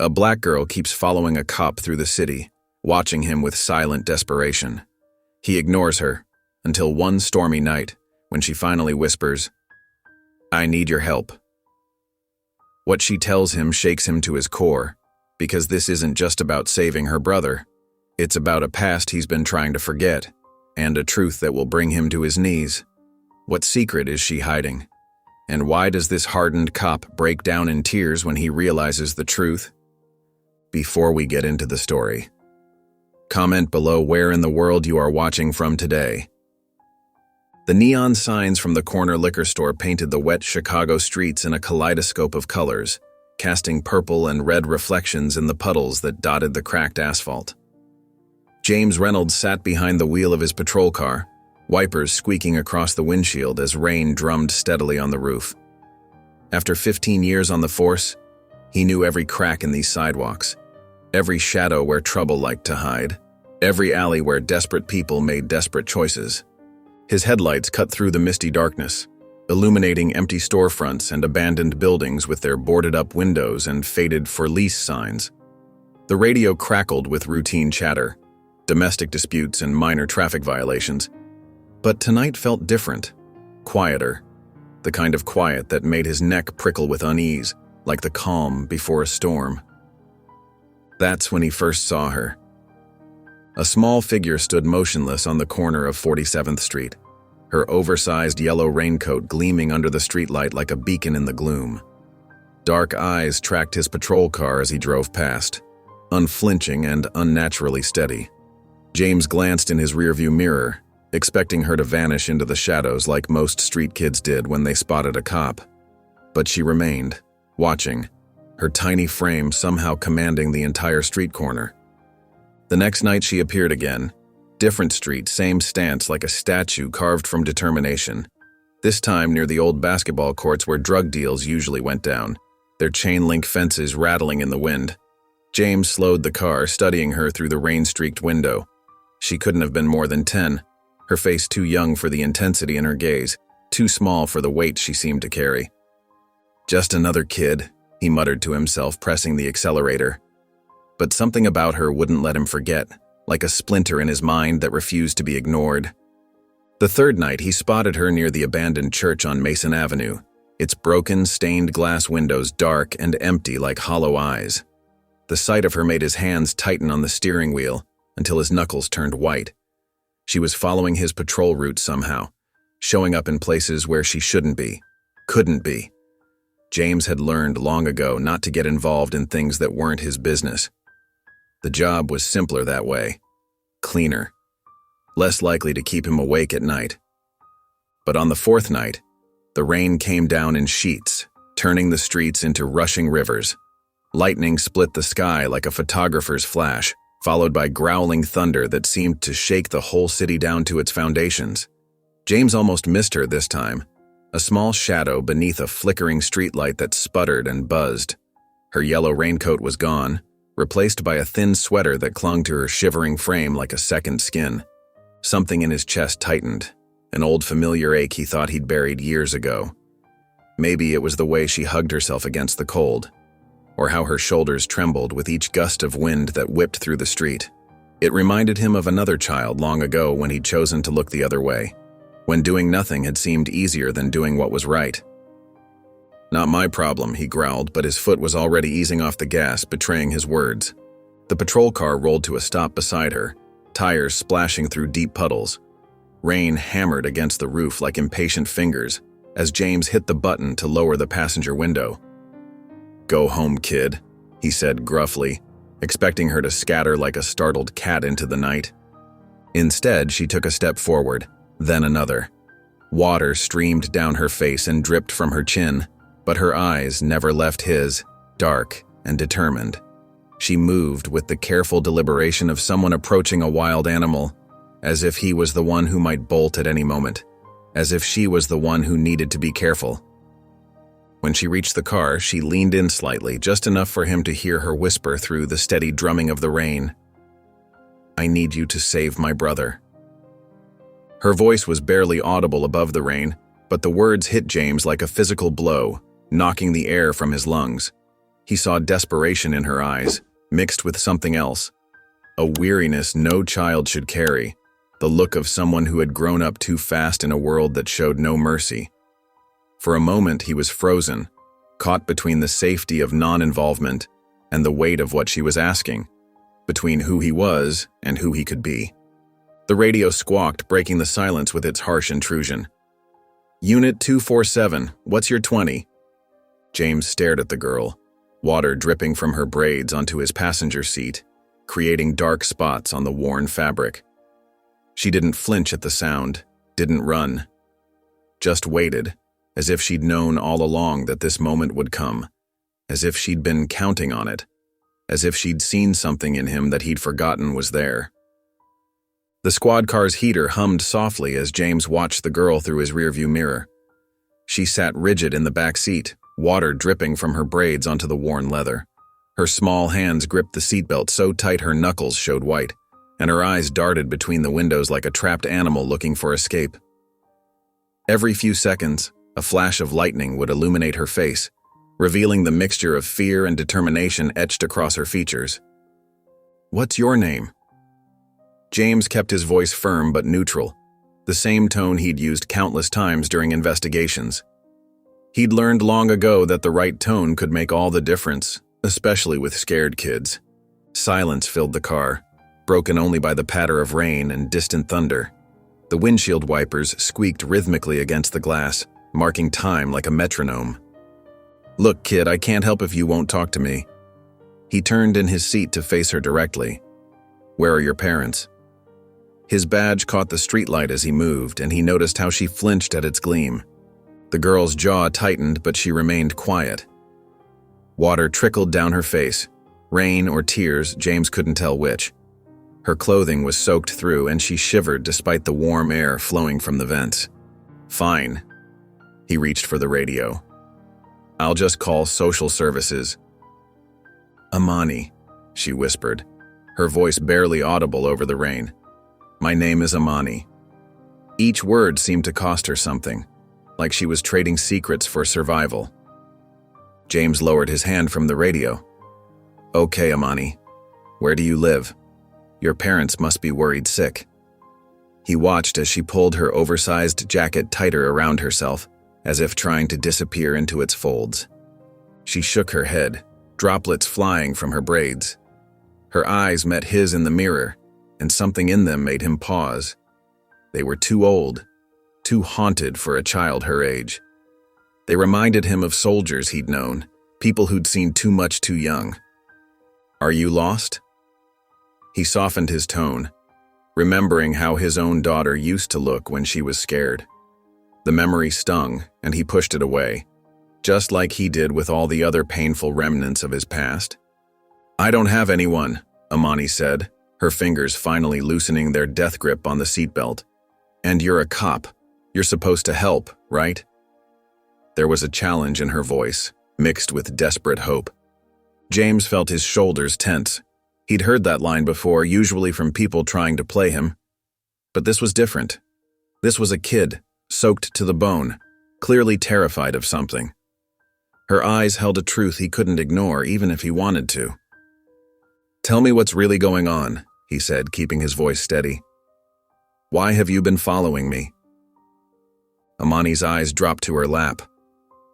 A black girl keeps following a cop through the city, watching him with silent desperation. He ignores her, until one stormy night, when she finally whispers, "I need your help." What she tells him shakes him to his core, because this isn't just about saving her brother. It's about a past he's been trying to forget, and a truth that will bring him to his knees. What secret is she hiding? And why does this hardened cop break down in tears when he realizes the truth? Before we get into the story, comment below where in the world you are watching from today. The neon signs from the corner liquor store painted the wet Chicago streets in a kaleidoscope of colors, casting purple and red reflections in the puddles that dotted the cracked asphalt. James Reynolds sat behind the wheel of his patrol car, wipers squeaking across the windshield as rain drummed steadily on the roof. After 15 years on the force, he knew every crack in these sidewalks, every shadow where trouble liked to hide, every alley where desperate people made desperate choices. His headlights cut through the misty darkness, illuminating empty storefronts and abandoned buildings with their boarded-up windows and faded "for lease" signs. The radio crackled with routine chatter, domestic disputes and minor traffic violations. But tonight felt different, quieter, the kind of quiet that made his neck prickle with unease, like the calm before a storm. That's when he first saw her. A small figure stood motionless on the corner of 47th Street, her oversized yellow raincoat gleaming under the streetlight like a beacon in the gloom. Dark eyes tracked his patrol car as he drove past, unflinching and unnaturally steady. James glanced in his rearview mirror, expecting her to vanish into the shadows like most street kids did when they spotted a cop. But she remained, watching, her tiny frame somehow commanding the entire street corner. The next night she appeared again. Different street, same stance like a statue carved from determination. This time near the old basketball courts where drug deals usually went down, their chain-link fences rattling in the wind. James slowed the car, studying her through the rain-streaked window. She couldn't have been more than 10, her face too young for the intensity in her gaze, too small for the weight she seemed to carry. "Just another kid," he muttered to himself, pressing the accelerator. But something about her wouldn't let him forget, like a splinter in his mind that refused to be ignored. The third night, he spotted her near the abandoned church on Mason Avenue, its broken, stained glass windows dark and empty like hollow eyes. The sight of her made his hands tighten on the steering wheel until his knuckles turned white. She was following his patrol route somehow, showing up in places where she shouldn't be, couldn't be. James had learned long ago not to get involved in things that weren't his business. The job was simpler that way, cleaner, less likely to keep him awake at night. But on the fourth night, the rain came down in sheets, turning the streets into rushing rivers. Lightning split the sky like a photographer's flash, followed by growling thunder that seemed to shake the whole city down to its foundations. James almost missed her this time, a small shadow beneath a flickering streetlight that sputtered and buzzed. Her yellow raincoat was gone, replaced by a thin sweater that clung to her shivering frame like a second skin. Something in his chest tightened, an old familiar ache he thought he'd buried years ago. Maybe it was the way she hugged herself against the cold, or how her shoulders trembled with each gust of wind that whipped through the street. It reminded him of another child long ago when he'd chosen to look the other way, when doing nothing had seemed easier than doing what was right. "Not my problem," he growled, but his foot was already easing off the gas, betraying his words. The patrol car rolled to a stop beside her, tires splashing through deep puddles. Rain hammered against the roof like impatient fingers as James hit the button to lower the passenger window. "Go home, kid," he said gruffly, expecting her to scatter like a startled cat into the night. Instead, she took a step forward, then another. Water streamed down her face and dripped from her chin, but her eyes never left his, dark and determined. She moved with the careful deliberation of someone approaching a wild animal, as if he was the one who might bolt at any moment, as if she was the one who needed to be careful. When she reached the car, she leaned in slightly, just enough for him to hear her whisper through the steady drumming of the rain. "I need you to save my brother." Her voice was barely audible above the rain, but the words hit James like a physical blow, knocking the air from his lungs. He saw desperation in her eyes, mixed with something else. A weariness no child should carry, the look of someone who had grown up too fast in a world that showed no mercy. For a moment he was frozen, caught between the safety of non-involvement and the weight of what she was asking, between who he was and who he could be. The radio squawked, breaking the silence with its harsh intrusion. "Unit 247, what's your 20? James stared at the girl, water dripping from her braids onto his passenger seat, creating dark spots on the worn fabric. She didn't flinch at the sound, didn't run, just waited, as if she'd known all along that this moment would come, as if she'd been counting on it, as if she'd seen something in him that he'd forgotten was there. The squad car's heater hummed softly as James watched the girl through his rearview mirror. She sat rigid in the back seat, water dripping from her braids onto the worn leather. Her small hands gripped the seatbelt so tight her knuckles showed white, and her eyes darted between the windows like a trapped animal looking for escape. Every few seconds, a flash of lightning would illuminate her face, revealing the mixture of fear and determination etched across her features. "What's your name?" James kept his voice firm but neutral, the same tone he'd used countless times during investigations. He'd learned long ago that the right tone could make all the difference, especially with scared kids. Silence filled the car, broken only by the patter of rain and distant thunder. The windshield wipers squeaked rhythmically against the glass, marking time like a metronome. "Look, kid, I can't help if you won't talk to me." He turned in his seat to face her directly. "Where are your parents?" His badge caught the streetlight as he moved, and he noticed how she flinched at its gleam. The girl's jaw tightened, but she remained quiet. Water trickled down her face. Rain or tears, James couldn't tell which. Her clothing was soaked through, and she shivered despite the warm air flowing from the vents. "Fine." He reached for the radio. "I'll just call social services." "Amani," she whispered, her voice barely audible over the rain. "My name is Amani." Each word seemed to cost her something, like she was trading secrets for survival. James lowered his hand from the radio. "Okay, Amani. Where do you live? Your parents must be worried sick." He watched as she pulled her oversized jacket tighter around herself, as if trying to disappear into its folds. She shook her head, droplets flying from her braids. Her eyes met his in the mirror, and something in them made him pause. They were too old, too haunted for a child her age. They reminded him of soldiers he'd known, people who'd seen too much too young. "Are you lost?" He softened his tone, remembering how his own daughter used to look when she was scared. The memory stung, and he pushed it away, just like he did with all the other painful remnants of his past. "I don't have anyone," Amani said, her fingers finally loosening their death grip on the seatbelt. "And you're a cop. You're supposed to help, right?" There was a challenge in her voice, mixed with desperate hope. James felt his shoulders tense. He'd heard that line before, usually from people trying to play him. But this was different. This was a kid, soaked to the bone, clearly terrified of something. Her eyes held a truth he couldn't ignore even if he wanted to. "Tell me what's really going on," he said, keeping his voice steady. "Why have you been following me?" Amani's eyes dropped to her lap.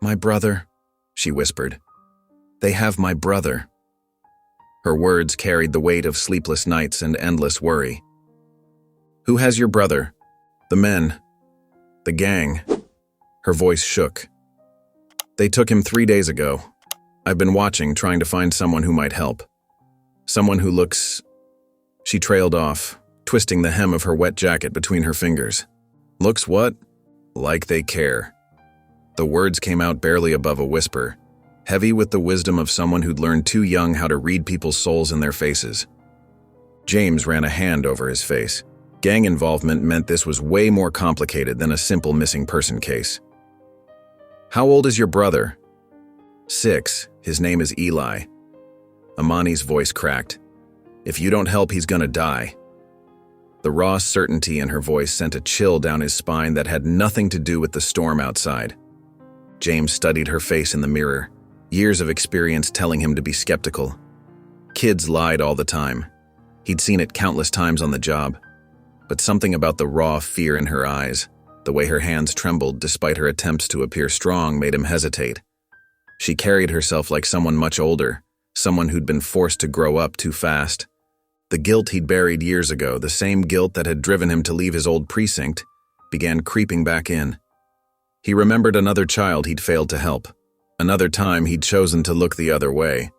"My brother," she whispered. "They have my brother." Her words carried the weight of sleepless nights and endless worry. "Who has your brother? The men? The gang?" Her voice shook. "They took him 3 days ago. I've been watching, trying to find someone who might help. Someone who looks..." She trailed off, twisting the hem of her wet jacket between her fingers. "Looks what? Like they care." The words came out barely above a whisper, heavy with the wisdom of someone who'd learned too young how to read people's souls in their faces. James ran a hand over his face. Gang involvement meant this was way more complicated than a simple missing person case. "How old is your brother?" 6. His name is Eli. Amani's voice cracked. "If you don't help, he's gonna die." The raw certainty in her voice sent a chill down his spine that had nothing to do with the storm outside. James studied her face in the mirror. Years of experience telling him to be skeptical. Kids lied all the time. He'd seen it countless times on the job. But something about the raw fear in her eyes, the way her hands trembled despite her attempts to appear strong, made him hesitate. She carried herself like someone much older, someone who'd been forced to grow up too fast. The guilt he'd buried years ago, the same guilt that had driven him to leave his old precinct, began creeping back in. He remembered another child he'd failed to help, another time he'd chosen to look the other way.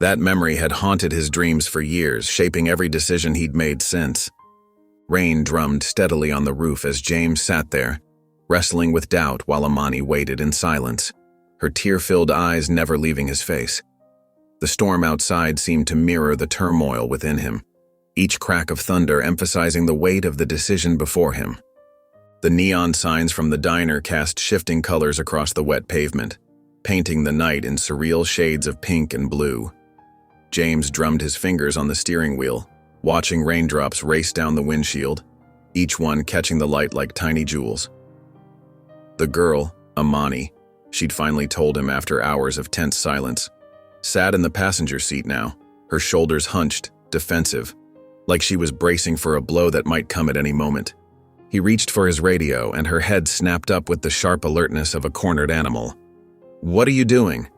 That memory had haunted his dreams for years, shaping every decision he'd made since. Rain drummed steadily on the roof as James sat there, wrestling with doubt while Amani waited in silence, her tear-filled eyes never leaving his face. The storm outside seemed to mirror the turmoil within him, each crack of thunder emphasizing the weight of the decision before him. The neon signs from the diner cast shifting colors across the wet pavement, painting the night in surreal shades of pink and blue. James drummed his fingers on the steering wheel, watching raindrops race down the windshield, each one catching the light like tiny jewels. The girl, Amani, she'd finally told him after hours of tense silence, sat in the passenger seat now, her shoulders hunched, defensive, like she was bracing for a blow that might come at any moment. He reached for his radio, and her head snapped up with the sharp alertness of a cornered animal. "What are you doing?"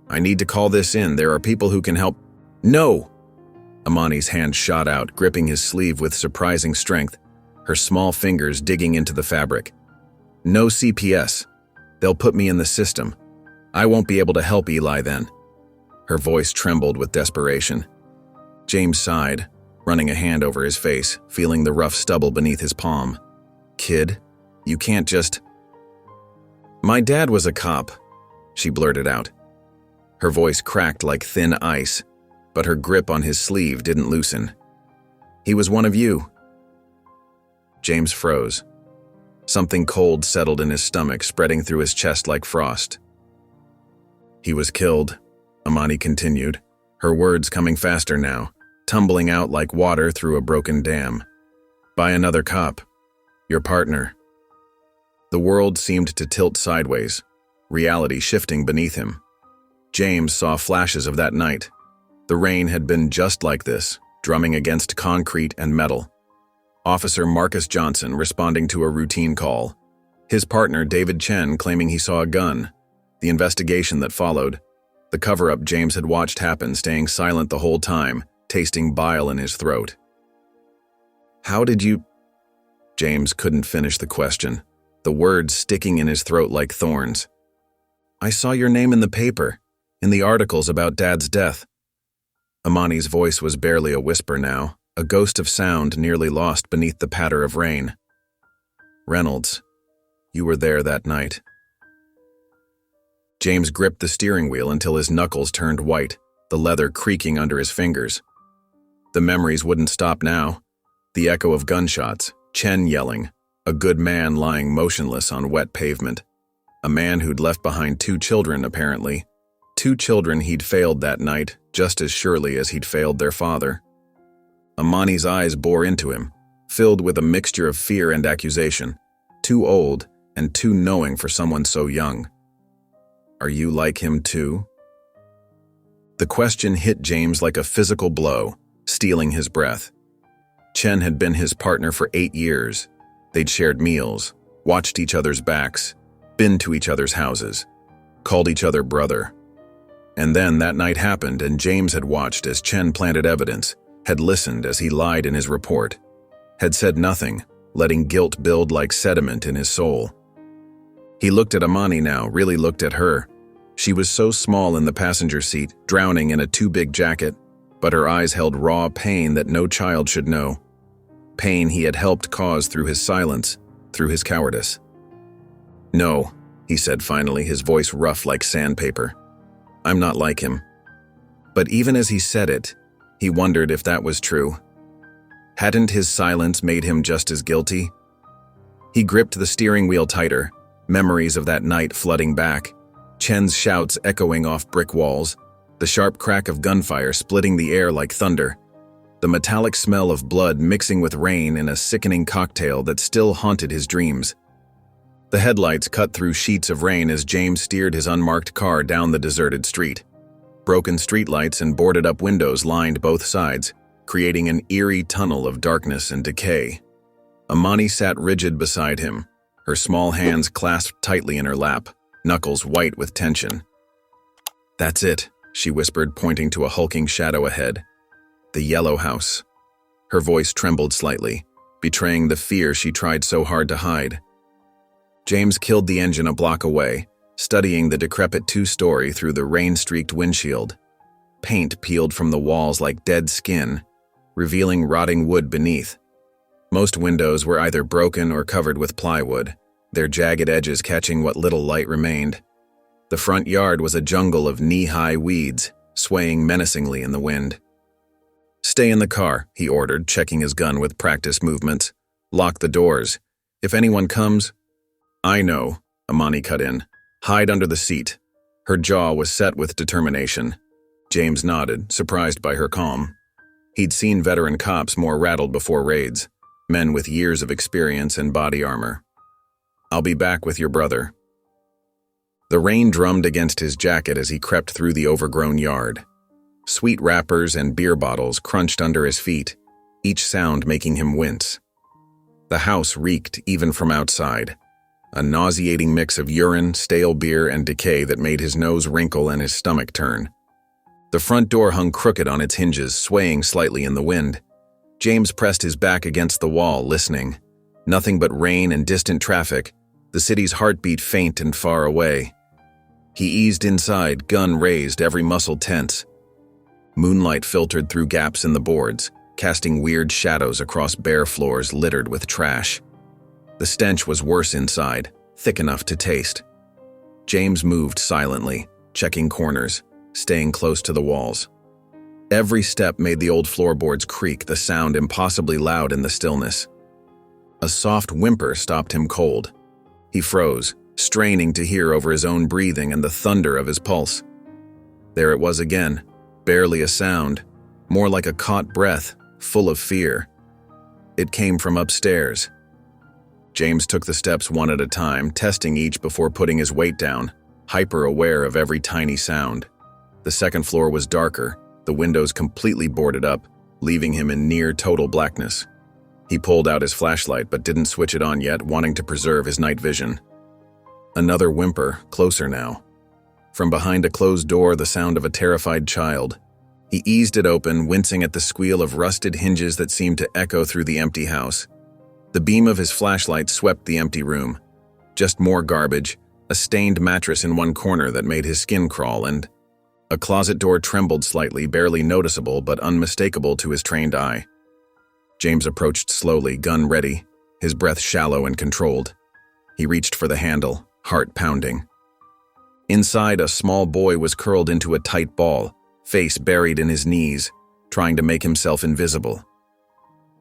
"I need to call this in. There are people who can help." "No!" Amani's hand shot out, gripping his sleeve with surprising strength, her small fingers digging into the fabric. "No CPS. They'll put me in the system. I won't be able to help Eli then." Her voice trembled with desperation. James sighed, running a hand over his face, feeling the rough stubble beneath his palm. "Kid, you can't just—" "My dad was a cop," she blurted out. Her voice cracked like thin ice, but her grip on his sleeve didn't loosen. "He was one of you." James froze. Something cold settled in his stomach, spreading through his chest like frost. "He was killed," Amani continued, her words coming faster now, tumbling out like water through a broken dam. "By another cop. Your partner." The world seemed to tilt sideways, reality shifting beneath him. James saw flashes of that night. The rain had been just like this, drumming against concrete and metal. Officer Marcus Johnson responding to a routine call. His partner David Chen claiming he saw a gun. The investigation that followed. The cover-up James had watched happen, staying silent the whole time, tasting bile in his throat. "How did you—" James couldn't finish the question, the words sticking in his throat like thorns. "I saw your name in the paper, in the articles about Dad's death." Amani's voice was barely a whisper now, a ghost of sound nearly lost beneath the patter of rain. "Reynolds, you were there that night." James gripped the steering wheel until his knuckles turned white, the leather creaking under his fingers. The memories wouldn't stop now. The echo of gunshots, Chen yelling, a good man lying motionless on wet pavement. A man who'd left behind 2 children, apparently. 2 children he'd failed that night, just as surely as he'd failed their father. Amani's eyes bore into him, filled with a mixture of fear and accusation. Too old and too knowing for someone so young. "Are you like him too?" The question hit James like a physical blow, stealing his breath. Chen had been his partner for 8 years. They'd shared meals, watched each other's backs, been to each other's houses, called each other brother. And then that night happened, and James had watched as Chen planted evidence, had listened as he lied in his report, had said nothing, letting guilt build like sediment in his soul. He looked at Amani now, really looked at her. She was so small in the passenger seat, drowning in a too big jacket, but her eyes held raw pain that no child should know. Pain he had helped cause through his silence, through his cowardice. "No," he said finally, his voice rough like sandpaper. "I'm not like him." But even as he said it, he wondered if that was true. Hadn't his silence made him just as guilty? He gripped the steering wheel tighter, memories of that night flooding back, Chen's shouts echoing off brick walls, the sharp crack of gunfire splitting the air like thunder, the metallic smell of blood mixing with rain in a sickening cocktail that still haunted his dreams. The headlights cut through sheets of rain as James steered his unmarked car down the deserted street. Broken streetlights and boarded-up windows lined both sides, creating an eerie tunnel of darkness and decay. Amani sat rigid beside him, her small hands clasped tightly in her lap, knuckles white with tension. "That's it," she whispered, pointing to a hulking shadow ahead. "The yellow house." Her voice trembled slightly, betraying the fear she tried so hard to hide. James killed the engine a block away, studying the decrepit two-story through the rain-streaked windshield. Paint peeled from the walls like dead skin, revealing rotting wood beneath. Most windows were either broken or covered with plywood, their jagged edges catching what little light remained. The front yard was a jungle of knee-high weeds, swaying menacingly in the wind. "Stay in the car," he ordered, checking his gun with practiced movements. "Lock the doors. If anyone comes—" "I know," Amani cut in. "Hide under the seat." Her jaw was set with determination. James nodded, surprised by her calm. He'd seen veteran cops more rattled before raids, men with years of experience and body armor. "I'll be back with your brother." The rain drummed against his jacket as he crept through the overgrown yard. Sweet wrappers and beer bottles crunched under his feet, each sound making him wince. The house reeked even from outside, a nauseating mix of urine, stale beer, and decay that made his nose wrinkle and his stomach turn. The front door hung crooked on its hinges, swaying slightly in the wind. James pressed his back against the wall, listening. Nothing but rain and distant traffic, the city's heartbeat faint and far away. He eased inside, gun raised, every muscle tense. Moonlight filtered through gaps in the boards, casting weird shadows across bare floors littered with trash. The stench was worse inside, thick enough to taste. James moved silently, checking corners, staying close to the walls. Every step made the old floorboards creak, the sound impossibly loud in the stillness. A soft whimper stopped him cold. He froze, straining to hear over his own breathing and the thunder of his pulse. There it was again, barely a sound, more like a caught breath, full of fear. It came from upstairs. James took the steps one at a time, testing each before putting his weight down, hyper-aware of every tiny sound. The second floor was darker, the windows completely boarded up, leaving him in near total blackness. He pulled out his flashlight but didn't switch it on yet, wanting to preserve his night vision. Another whimper, closer now. From behind a closed door, the sound of a terrified child. He eased it open, wincing at the squeal of rusted hinges that seemed to echo through the empty house. The beam of his flashlight swept the empty room. Just more garbage, a stained mattress in one corner that made his skin crawl, and a closet door trembled slightly, barely noticeable but unmistakable to his trained eye. James approached slowly, gun ready, his breath shallow and controlled. He reached for the handle, heart pounding. Inside, a small boy was curled into a tight ball, face buried in his knees, trying to make himself invisible.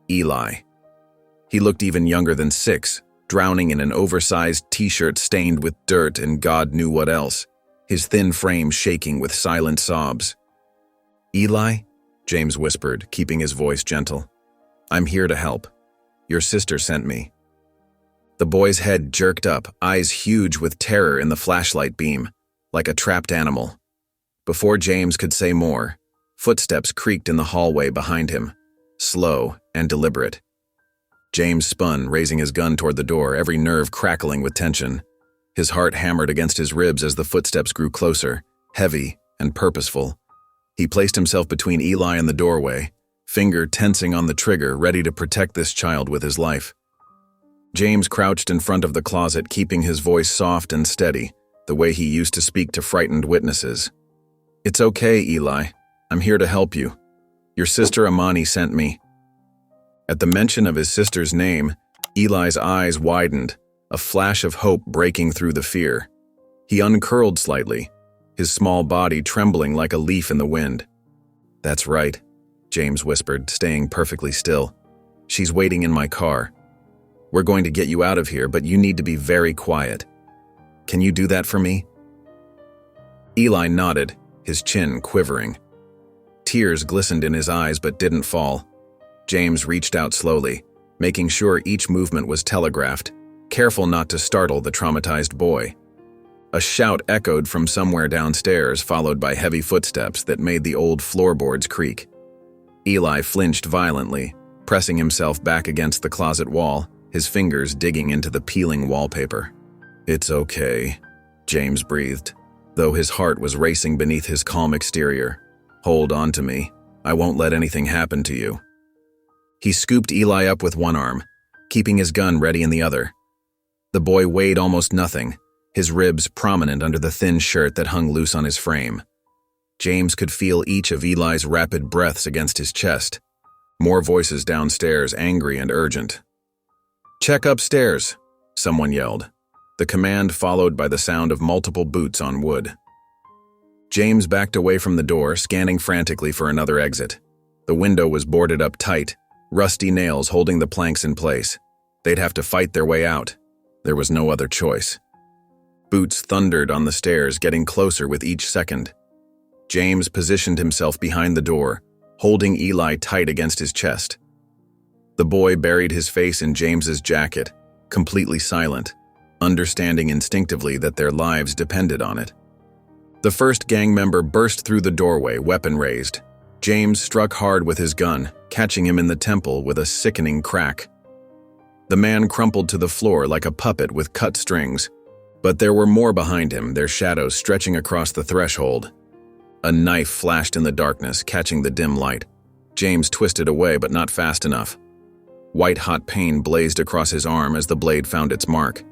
Eli. He looked even younger than 6, drowning in an oversized t-shirt stained with dirt and God knew what else, his thin frame shaking with silent sobs. "Eli?" James whispered, keeping his voice gentle. "I'm here to help. Your sister sent me." The boy's head jerked up, eyes huge with terror in the flashlight beam, like a trapped animal. Before James could say more, footsteps creaked in the hallway behind him, slow and deliberate. James spun, raising his gun toward the door, every nerve crackling with tension. His heart hammered against his ribs as the footsteps grew closer, heavy and purposeful. He placed himself between Eli and the doorway, finger tensing on the trigger, ready to protect this child with his life. James crouched in front of the closet, keeping his voice soft and steady, the way he used to speak to frightened witnesses. "It's okay, Eli. I'm here to help you. Your sister Amani sent me." At the mention of his sister's name, Eli's eyes widened, a flash of hope breaking through the fear. He uncurled slightly, his small body trembling like a leaf in the wind. "That's right," James whispered, staying perfectly still. "She's waiting in my car. We're going to get you out of here, but you need to be very quiet. Can you do that for me?" Eli nodded, his chin quivering. Tears glistened in his eyes but didn't fall. James reached out slowly, making sure each movement was telegraphed, careful not to startle the traumatized boy. A shout echoed from somewhere downstairs, followed by heavy footsteps that made the old floorboards creak. Eli flinched violently, pressing himself back against the closet wall, his fingers digging into the peeling wallpaper. "It's okay," James breathed, though his heart was racing beneath his calm exterior. "Hold on to me. I won't let anything happen to you." He scooped Eli up with one arm, keeping his gun ready in the other. The boy weighed almost nothing, his ribs prominent under the thin shirt that hung loose on his frame. James could feel each of Eli's rapid breaths against his chest. More voices downstairs, angry and urgent. "Check upstairs," someone yelled, the command followed by the sound of multiple boots on wood. James backed away from the door, scanning frantically for another exit. The window was boarded up tight, rusty nails holding the planks in place. They'd have to fight their way out. There was no other choice. Boots thundered on the stairs, getting closer with each second. James positioned himself behind the door, holding Eli tight against his chest. The boy buried his face in James's jacket, completely silent, understanding instinctively that their lives depended on it. The first gang member burst through the doorway, weapon raised. James struck hard with his gun, catching him in the temple with a sickening crack. The man crumpled to the floor like a puppet with cut strings, but there were more behind him, their shadows stretching across the threshold. A knife flashed in the darkness, catching the dim light. James twisted away, but not fast enough. White-hot pain blazed across his arm as the blade found its mark.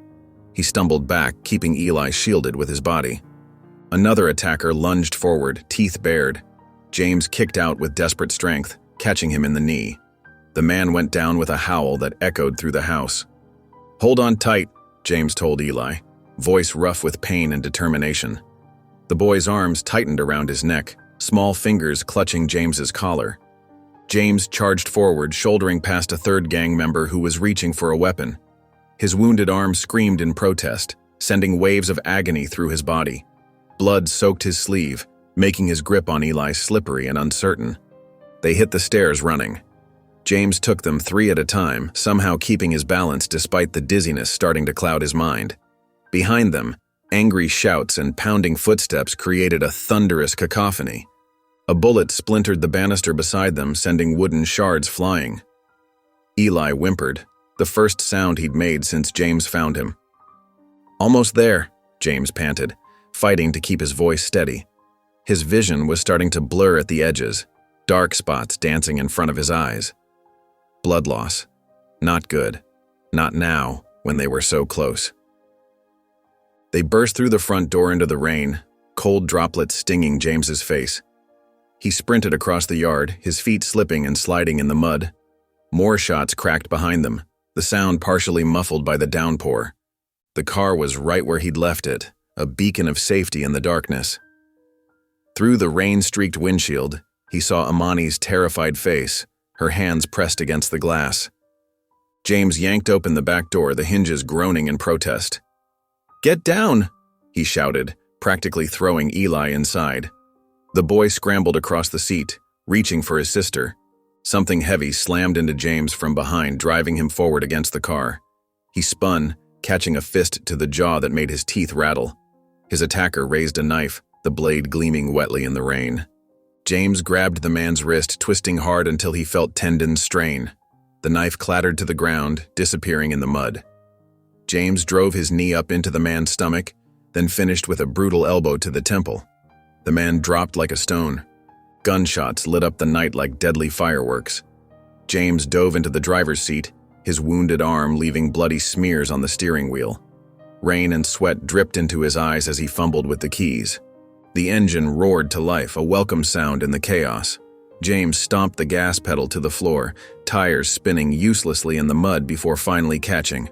He stumbled back, keeping Eli shielded with his body. Another attacker lunged forward, teeth bared. James kicked out with desperate strength, catching him in the knee. The man went down with a howl that echoed through the house. "Hold on tight," James told Eli, voice rough with pain and determination. The boy's arms tightened around his neck, small fingers clutching James's collar. James charged forward, shouldering past a third gang member who was reaching for a weapon. His wounded arm screamed in protest, sending waves of agony through his body. Blood soaked his sleeve, making his grip on Eli slippery and uncertain. They hit the stairs running. James took them 3 at a time, somehow keeping his balance despite the dizziness starting to cloud his mind. Behind them, angry shouts and pounding footsteps created a thunderous cacophony. A bullet splintered the banister beside them, sending wooden shards flying. Eli whimpered, the first sound he'd made since James found him. "Almost there," James panted, fighting to keep his voice steady. His vision was starting to blur at the edges, dark spots dancing in front of his eyes. Blood loss. Not good. Not now, when they were so close. They burst through the front door into the rain, cold droplets stinging James's face. He sprinted across the yard, his feet slipping and sliding in the mud. More shots cracked behind them, the sound partially muffled by the downpour. The car was right where he'd left it, a beacon of safety in the darkness. Through the rain-streaked windshield, he saw Amani's terrified face, her hands pressed against the glass. James yanked open the back door, the hinges groaning in protest. "Get down!" he shouted, practically throwing Eli inside. The boy scrambled across the seat, reaching for his sister. Something heavy slammed into James from behind, driving him forward against the car. He spun, catching a fist to the jaw that made his teeth rattle. His attacker raised a knife, the blade gleaming wetly in the rain. James grabbed the man's wrist, twisting hard until he felt tendons strain. The knife clattered to the ground, disappearing in the mud. James drove his knee up into the man's stomach, then finished with a brutal elbow to the temple. The man dropped like a stone. Gunshots lit up the night like deadly fireworks. James dove into the driver's seat, his wounded arm leaving bloody smears on the steering wheel. Rain and sweat dripped into his eyes as he fumbled with the keys. The engine roared to life, a welcome sound in the chaos. James stomped the gas pedal to the floor, tires spinning uselessly in the mud before finally catching.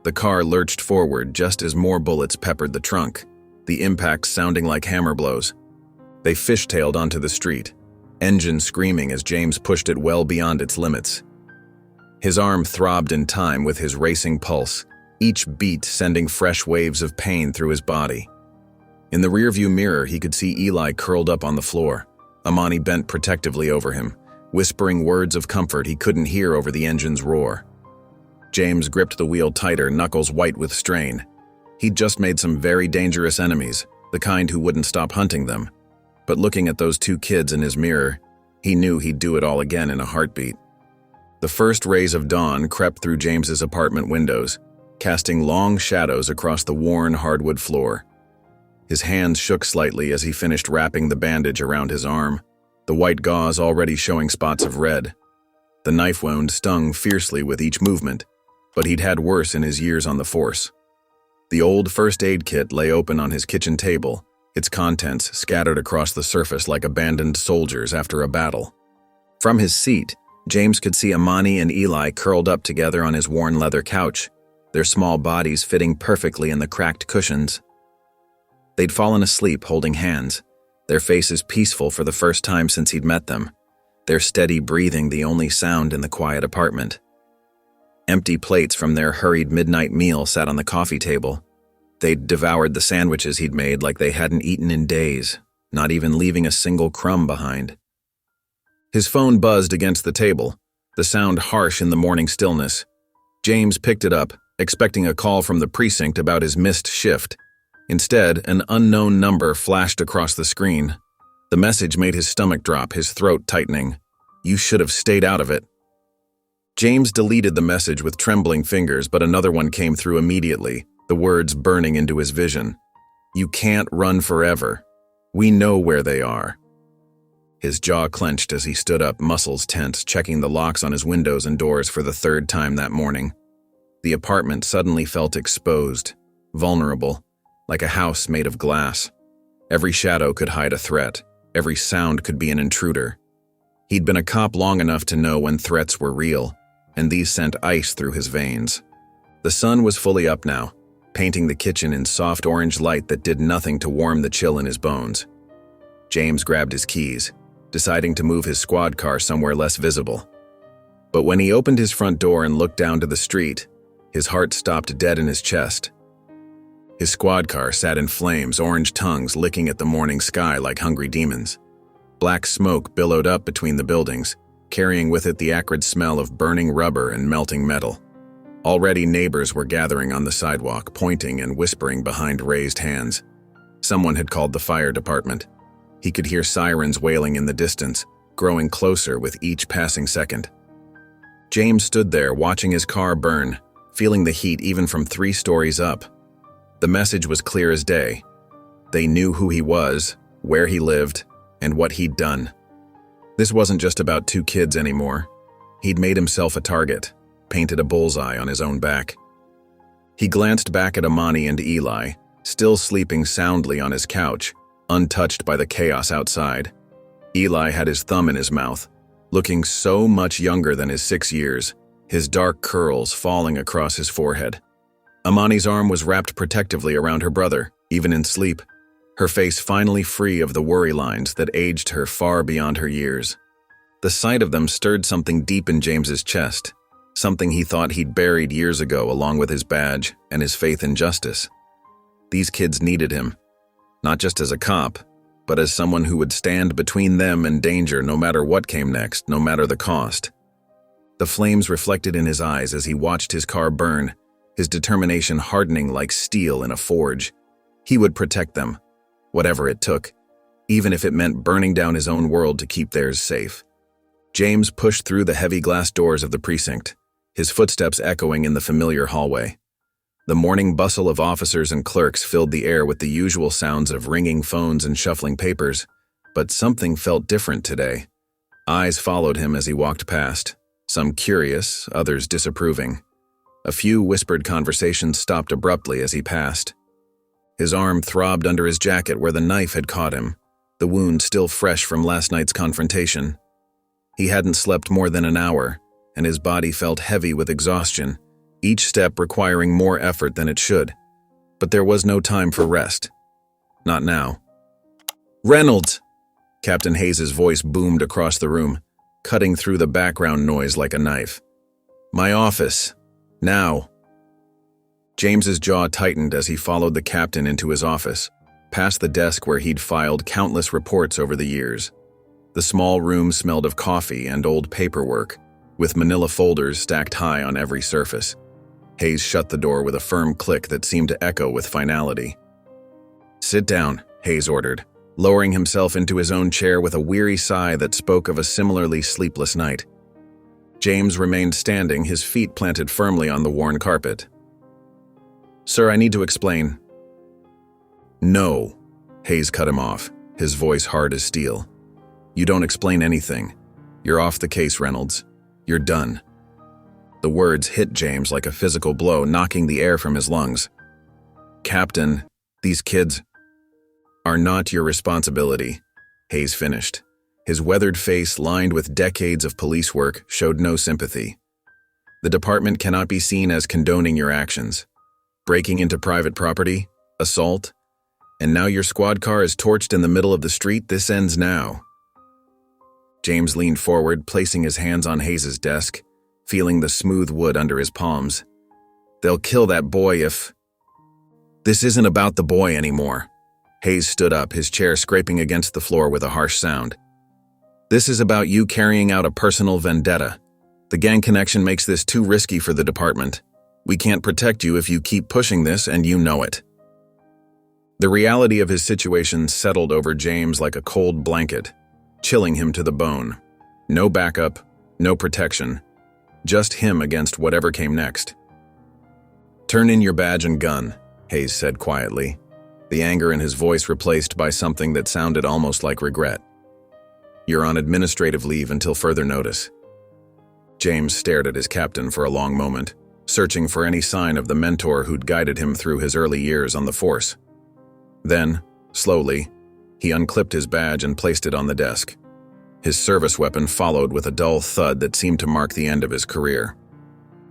The car lurched forward just as more bullets peppered the trunk, the impacts sounding like hammer blows. They fishtailed onto the street, engine screaming as James pushed it well beyond its limits. His arm throbbed in time with his racing pulse, each beat sending fresh waves of pain through his body. In the rearview mirror, he could see Eli curled up on the floor. Amani bent protectively over him, whispering words of comfort he couldn't hear over the engine's roar. James gripped the wheel tighter, knuckles white with strain. He'd just made some very dangerous enemies, the kind who wouldn't stop hunting them. But looking at those two kids in his mirror, he knew he'd do it all again in a heartbeat. The first rays of dawn crept through James's apartment windows, casting long shadows across the worn hardwood floor. His hands shook slightly as he finished wrapping the bandage around his arm, the white gauze already showing spots of red. The knife wound stung fiercely with each movement, but he'd had worse in his years on the force. The old first aid kit lay open on his kitchen table, its contents scattered across the surface like abandoned soldiers after a battle. From his seat, James could see Amani and Eli curled up together on his worn leather couch, their small bodies fitting perfectly in the cracked cushions. They'd fallen asleep holding hands, their faces peaceful for the first time since he'd met them, their steady breathing the only sound in the quiet apartment. Empty plates from their hurried midnight meal sat on the coffee table. They'd devoured the sandwiches he'd made like they hadn't eaten in days, not even leaving a single crumb behind. His phone buzzed against the table, the sound harsh in the morning stillness. James picked it up, expecting a call from the precinct about his missed shift. Instead, an unknown number flashed across the screen. The message made his stomach drop, his throat tightening. "You should have stayed out of it." James deleted the message with trembling fingers, but another one came through immediately, the words burning into his vision. "You can't run forever. We know where they are." His jaw clenched as he stood up, muscles tense, checking the locks on his windows and doors for the third time that morning. The apartment suddenly felt exposed, vulnerable, like a house made of glass. Every shadow could hide a threat. Every sound could be an intruder. He'd been a cop long enough to know when threats were real, and these sent ice through his veins. The sun was fully up now, painting the kitchen in soft orange light that did nothing to warm the chill in his bones. James grabbed his keys, deciding to move his squad car somewhere less visible. But when he opened his front door and looked down to the street, his heart stopped dead in his chest. His squad car sat in flames, orange tongues licking at the morning sky like hungry demons. Black smoke billowed up between the buildings, carrying with it the acrid smell of burning rubber and melting metal. Already neighbors were gathering on the sidewalk, pointing and whispering behind raised hands. Someone had called the fire department. He could hear sirens wailing in the distance, growing closer with each passing second. James stood there watching his car burn, feeling the heat even from 3 stories up. The message was clear as day. They knew who he was, where he lived, and what he'd done. This wasn't just about 2 kids anymore. He'd made himself a target, painted a bullseye on his own back. He glanced back at Amani and Eli, still sleeping soundly on his couch, untouched by the chaos outside. Eli had his thumb in his mouth, looking so much younger than his 6 years, his dark curls falling across his forehead. Amani's arm was wrapped protectively around her brother, even in sleep, her face finally free of the worry lines that aged her far beyond her years. The sight of them stirred something deep in James's chest, something he thought he'd buried years ago along with his badge and his faith in justice. These kids needed him, not just as a cop, but as someone who would stand between them and danger no matter what came next, no matter the cost. The flames reflected in his eyes as he watched his car burn, his determination hardening like steel in a forge. He would protect them, whatever it took, even if it meant burning down his own world to keep theirs safe. James pushed through the heavy glass doors of the precinct, his footsteps echoing in the familiar hallway. The morning bustle of officers and clerks filled the air with the usual sounds of ringing phones and shuffling papers, but something felt different today. Eyes followed him as he walked past, some curious, others disapproving. A few whispered conversations stopped abruptly as he passed. His arm throbbed under his jacket where the knife had caught him, the wound still fresh from last night's confrontation. He hadn't slept more than an hour, and his body felt heavy with exhaustion, each step requiring more effort than it should. But there was no time for rest. Not now. "Reynolds!" Captain Hayes' voice boomed across the room, cutting through the background noise like a knife. "My office. Now." James's jaw tightened as he followed the captain into his office, past the desk where he'd filed countless reports over the years. The small room smelled of coffee and old paperwork, with manila folders stacked high on every surface. Hayes shut the door with a firm click that seemed to echo with finality. "Sit down," Hayes ordered, lowering himself into his own chair with a weary sigh that spoke of a similarly sleepless night. James remained standing, his feet planted firmly on the worn carpet. "Sir, I need to explain." "No," Hayes cut him off, his voice hard as steel. "You don't explain anything. You're off the case, Reynolds. You're done." The words hit James like a physical blow, knocking the air from his lungs. "Captain, these kids are not your responsibility," Hayes finished. His weathered face, lined with decades of police work, showed no sympathy. "The department cannot be seen as condoning your actions. Breaking into private property, assault, and now your squad car is torched in the middle of the street. This ends now." James leaned forward, placing his hands on Hayes' desk, feeling the smooth wood under his palms. "They'll kill that boy if—" "This isn't about the boy anymore." Hayes stood up, his chair scraping against the floor with a harsh sound. "This is about you carrying out a personal vendetta. The gang connection makes this too risky for the department. We can't protect you if you keep pushing this, and you know it." The reality of his situation settled over James like a cold blanket, chilling him to the bone. No backup, no protection, just him against whatever came next. "Turn in your badge and gun," Hayes said quietly, the anger in his voice replaced by something that sounded almost like regret. "You're on administrative leave until further notice." James stared at his captain for a long moment, searching for any sign of the mentor who'd guided him through his early years on the force. Then, slowly, he unclipped his badge and placed it on the desk. His service weapon followed with a dull thud that seemed to mark the end of his career.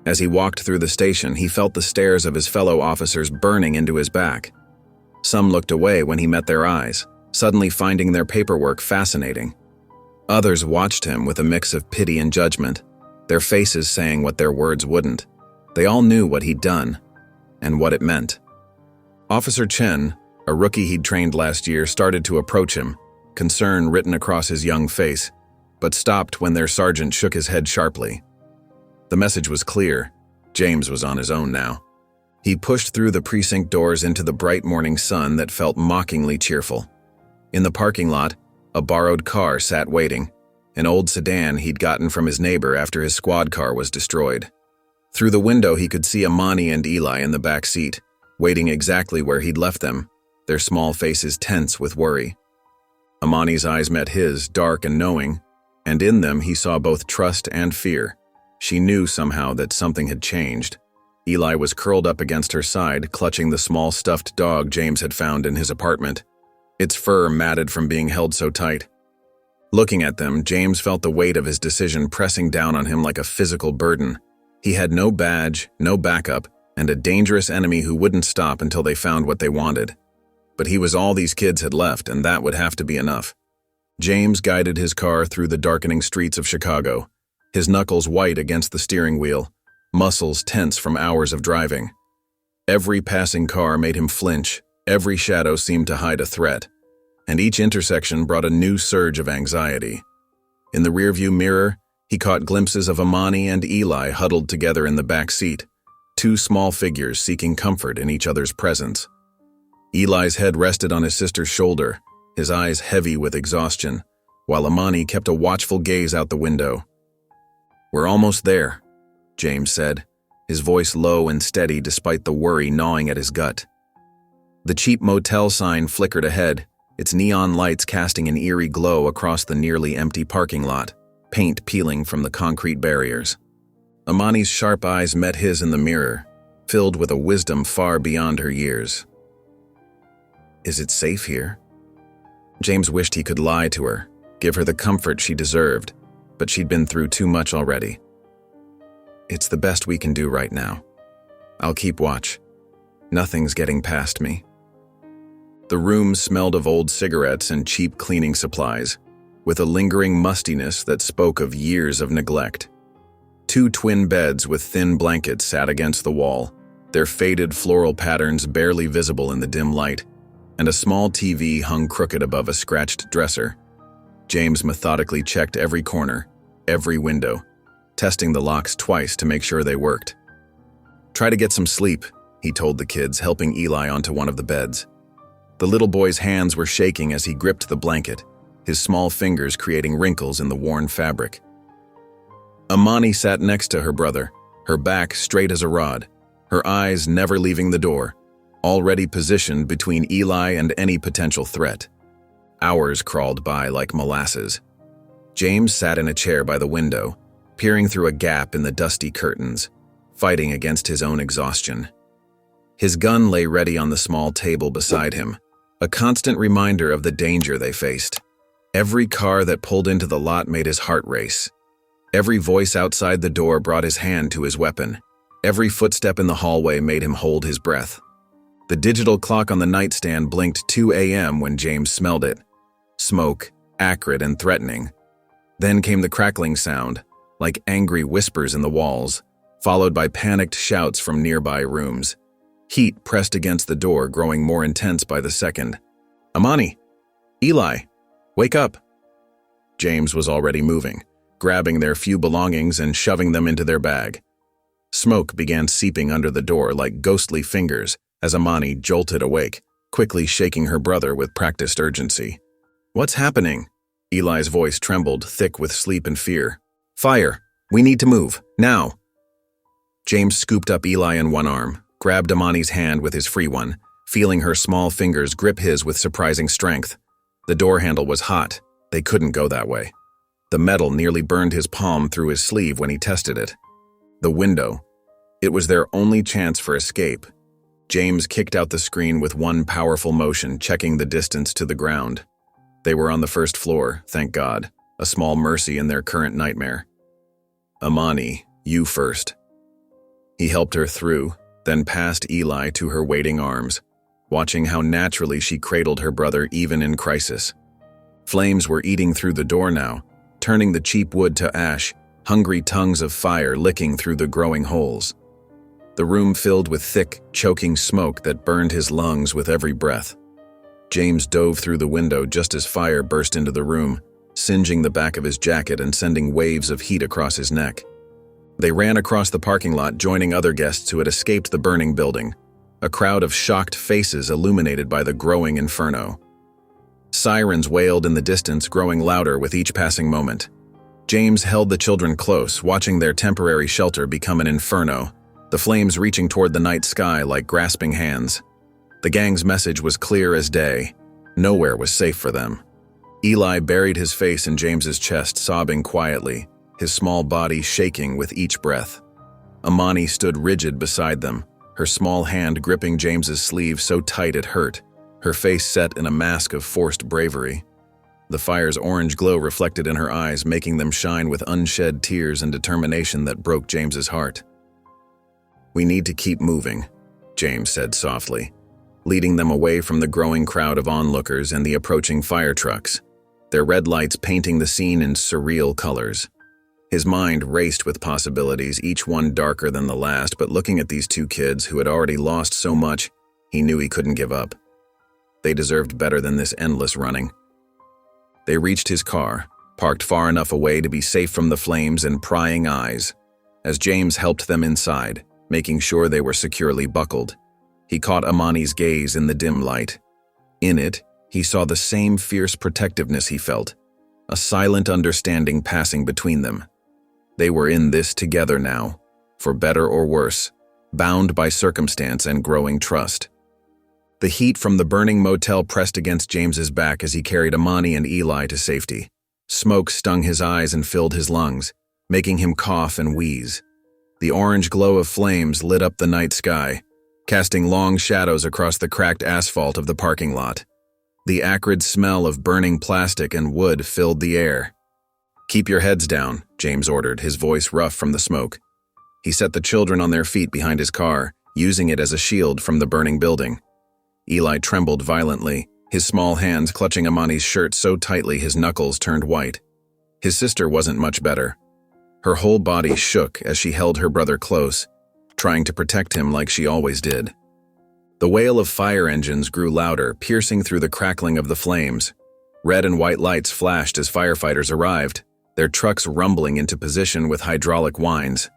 As he walked through the station, he felt the stares of his fellow officers burning into his back. Some looked away when he met their eyes, suddenly finding their paperwork fascinating. Others watched him with a mix of pity and judgment, their faces saying what their words wouldn't. They all knew what he'd done, and what it meant. Officer Chen, a rookie he'd trained last year, started to approach him, concern written across his young face, but stopped when their sergeant shook his head sharply. The message was clear. James was on his own now. He pushed through the precinct doors into the bright morning sun that felt mockingly cheerful. In the parking lot, a borrowed car sat waiting, an old sedan he'd gotten from his neighbor after his squad car was destroyed. Through the window, he could see Amani and Eli in the back seat, waiting exactly where he'd left them, their small faces tense with worry. Amani's eyes met his, dark and knowing, and in them he saw both trust and fear. She knew somehow that something had changed. Eli was curled up against her side, clutching the small stuffed dog James had found in his apartment, its fur matted from being held so tight. Looking at them, James felt the weight of his decision pressing down on him like a physical burden. He had no badge, no backup, and a dangerous enemy who wouldn't stop until they found what they wanted. But he was all these kids had left, and that would have to be enough. James guided his car through the darkening streets of Chicago, his knuckles white against the steering wheel, muscles tense from hours of driving. Every passing car made him flinch, every shadow seemed to hide a threat, and each intersection brought a new surge of anxiety. In the rearview mirror, he caught glimpses of Amani and Eli huddled together in the back seat, two small figures seeking comfort in each other's presence. Eli's head rested on his sister's shoulder, his eyes heavy with exhaustion, while Amani kept a watchful gaze out the window. "We're almost there," James said, his voice low and steady despite the worry gnawing at his gut. The cheap motel sign flickered ahead, its neon lights casting an eerie glow across the nearly empty parking lot, paint peeling from the concrete barriers. Amani's sharp eyes met his in the mirror, filled with a wisdom far beyond her years. "Is it safe here?" James wished he could lie to her, give her the comfort she deserved, but she'd been through too much already. "It's the best we can do right now. I'll keep watch. Nothing's getting past me." The room smelled of old cigarettes and cheap cleaning supplies, with a lingering mustiness that spoke of years of neglect. Two twin beds with thin blankets sat against the wall, their faded floral patterns barely visible in the dim light, and a small TV hung crooked above a scratched dresser. James methodically checked every corner, every window, testing the locks twice to make sure they worked. "Try to get some sleep," he told the kids, helping Eli onto one of the beds. The little boy's hands were shaking as he gripped the blanket, his small fingers creating wrinkles in the worn fabric. Amani sat next to her brother, her back straight as a rod, her eyes never leaving the door, already positioned between Eli and any potential threat. Hours crawled by like molasses. James sat in a chair by the window, peering through a gap in the dusty curtains, fighting against his own exhaustion. His gun lay ready on the small table beside him, a constant reminder of the danger they faced. Every car that pulled into the lot made his heart race. Every voice outside the door brought his hand to his weapon. Every footstep in the hallway made him hold his breath. The digital clock on the nightstand blinked 2 a.m. when James smelled it. Smoke, acrid and threatening. Then came the crackling sound, like angry whispers in the walls, followed by panicked shouts from nearby rooms. Heat pressed against the door, growing more intense by the second. "Amani! Eli! Wake up!" James was already moving, grabbing their few belongings and shoving them into their bag. Smoke began seeping under the door like ghostly fingers as Amani jolted awake, quickly shaking her brother with practiced urgency. "What's happening?" Eli's voice trembled, thick with sleep and fear. "Fire! We need to move, now!" James scooped up Eli in one arm, grabbed Amani's hand with his free one, feeling her small fingers grip his with surprising strength. The door handle was hot. They couldn't go that way. The metal nearly burned his palm through his sleeve when he tested it. The window. It was their only chance for escape. James kicked out the screen with one powerful motion, checking the distance to the ground. They were on the first floor, thank God, a small mercy in their current nightmare. "Amani, you first." He helped her through, then passed Eli to her waiting arms, watching how naturally she cradled her brother even in crisis. Flames were eating through the door now, turning the cheap wood to ash, hungry tongues of fire licking through the growing holes. The room filled with thick, choking smoke that burned his lungs with every breath. James dove through the window just as fire burst into the room, singeing the back of his jacket and sending waves of heat across his neck. They ran across the parking lot, joining other guests who had escaped the burning building, a crowd of shocked faces illuminated by the growing inferno. Sirens wailed in the distance, growing louder with each passing moment. James held the children close, watching their temporary shelter become an inferno, the flames reaching toward the night sky like grasping hands. The gang's message was clear as day. Nowhere was safe for them. Eli buried his face in James's chest, sobbing quietly, his small body shaking with each breath. Amani stood rigid beside them, her small hand gripping James's sleeve so tight it hurt, her face set in a mask of forced bravery. The fire's orange glow reflected in her eyes, making them shine with unshed tears and determination that broke James's heart. "We need to keep moving," James said softly, leading them away from the growing crowd of onlookers and the approaching fire trucks, their red lights painting the scene in surreal colors. His mind raced with possibilities, each one darker than the last, but looking at these two kids who had already lost so much, he knew he couldn't give up. They deserved better than this endless running. They reached his car, parked far enough away to be safe from the flames and prying eyes, as James helped them inside, making sure they were securely buckled. He caught Amani's gaze in the dim light. In it, he saw the same fierce protectiveness he felt, a silent understanding passing between them. They were in this together now, for better or worse, bound by circumstance and growing trust. The heat from the burning motel pressed against James's back as he carried Amani and Eli to safety. Smoke stung his eyes and filled his lungs, making him cough and wheeze. The orange glow of flames lit up the night sky, casting long shadows across the cracked asphalt of the parking lot. The acrid smell of burning plastic and wood filled the air. "Keep your heads down," James ordered, his voice rough from the smoke. He set the children on their feet behind his car, using it as a shield from the burning building. Eli trembled violently, his small hands clutching Amani's shirt so tightly his knuckles turned white. His sister wasn't much better. Her whole body shook as she held her brother close, trying to protect him like she always did. The wail of fire engines grew louder, piercing through the crackling of the flames. Red and white lights flashed as firefighters arrived, their trucks rumbling into position with hydraulic whines.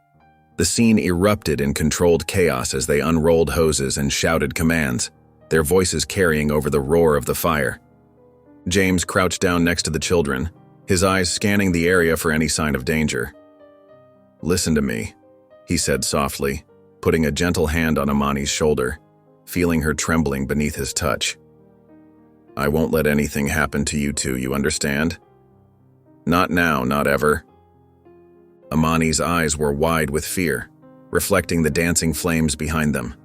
The scene erupted in controlled chaos as they unrolled hoses and shouted commands, their voices carrying over the roar of the fire. James crouched down next to the children, his eyes scanning the area for any sign of danger. "Listen to me," he said softly, putting a gentle hand on Amani's shoulder, feeling her trembling beneath his touch. "I won't let anything happen to you two, you understand? Not now, not ever." Amani's eyes were wide with fear, reflecting the dancing flames behind them.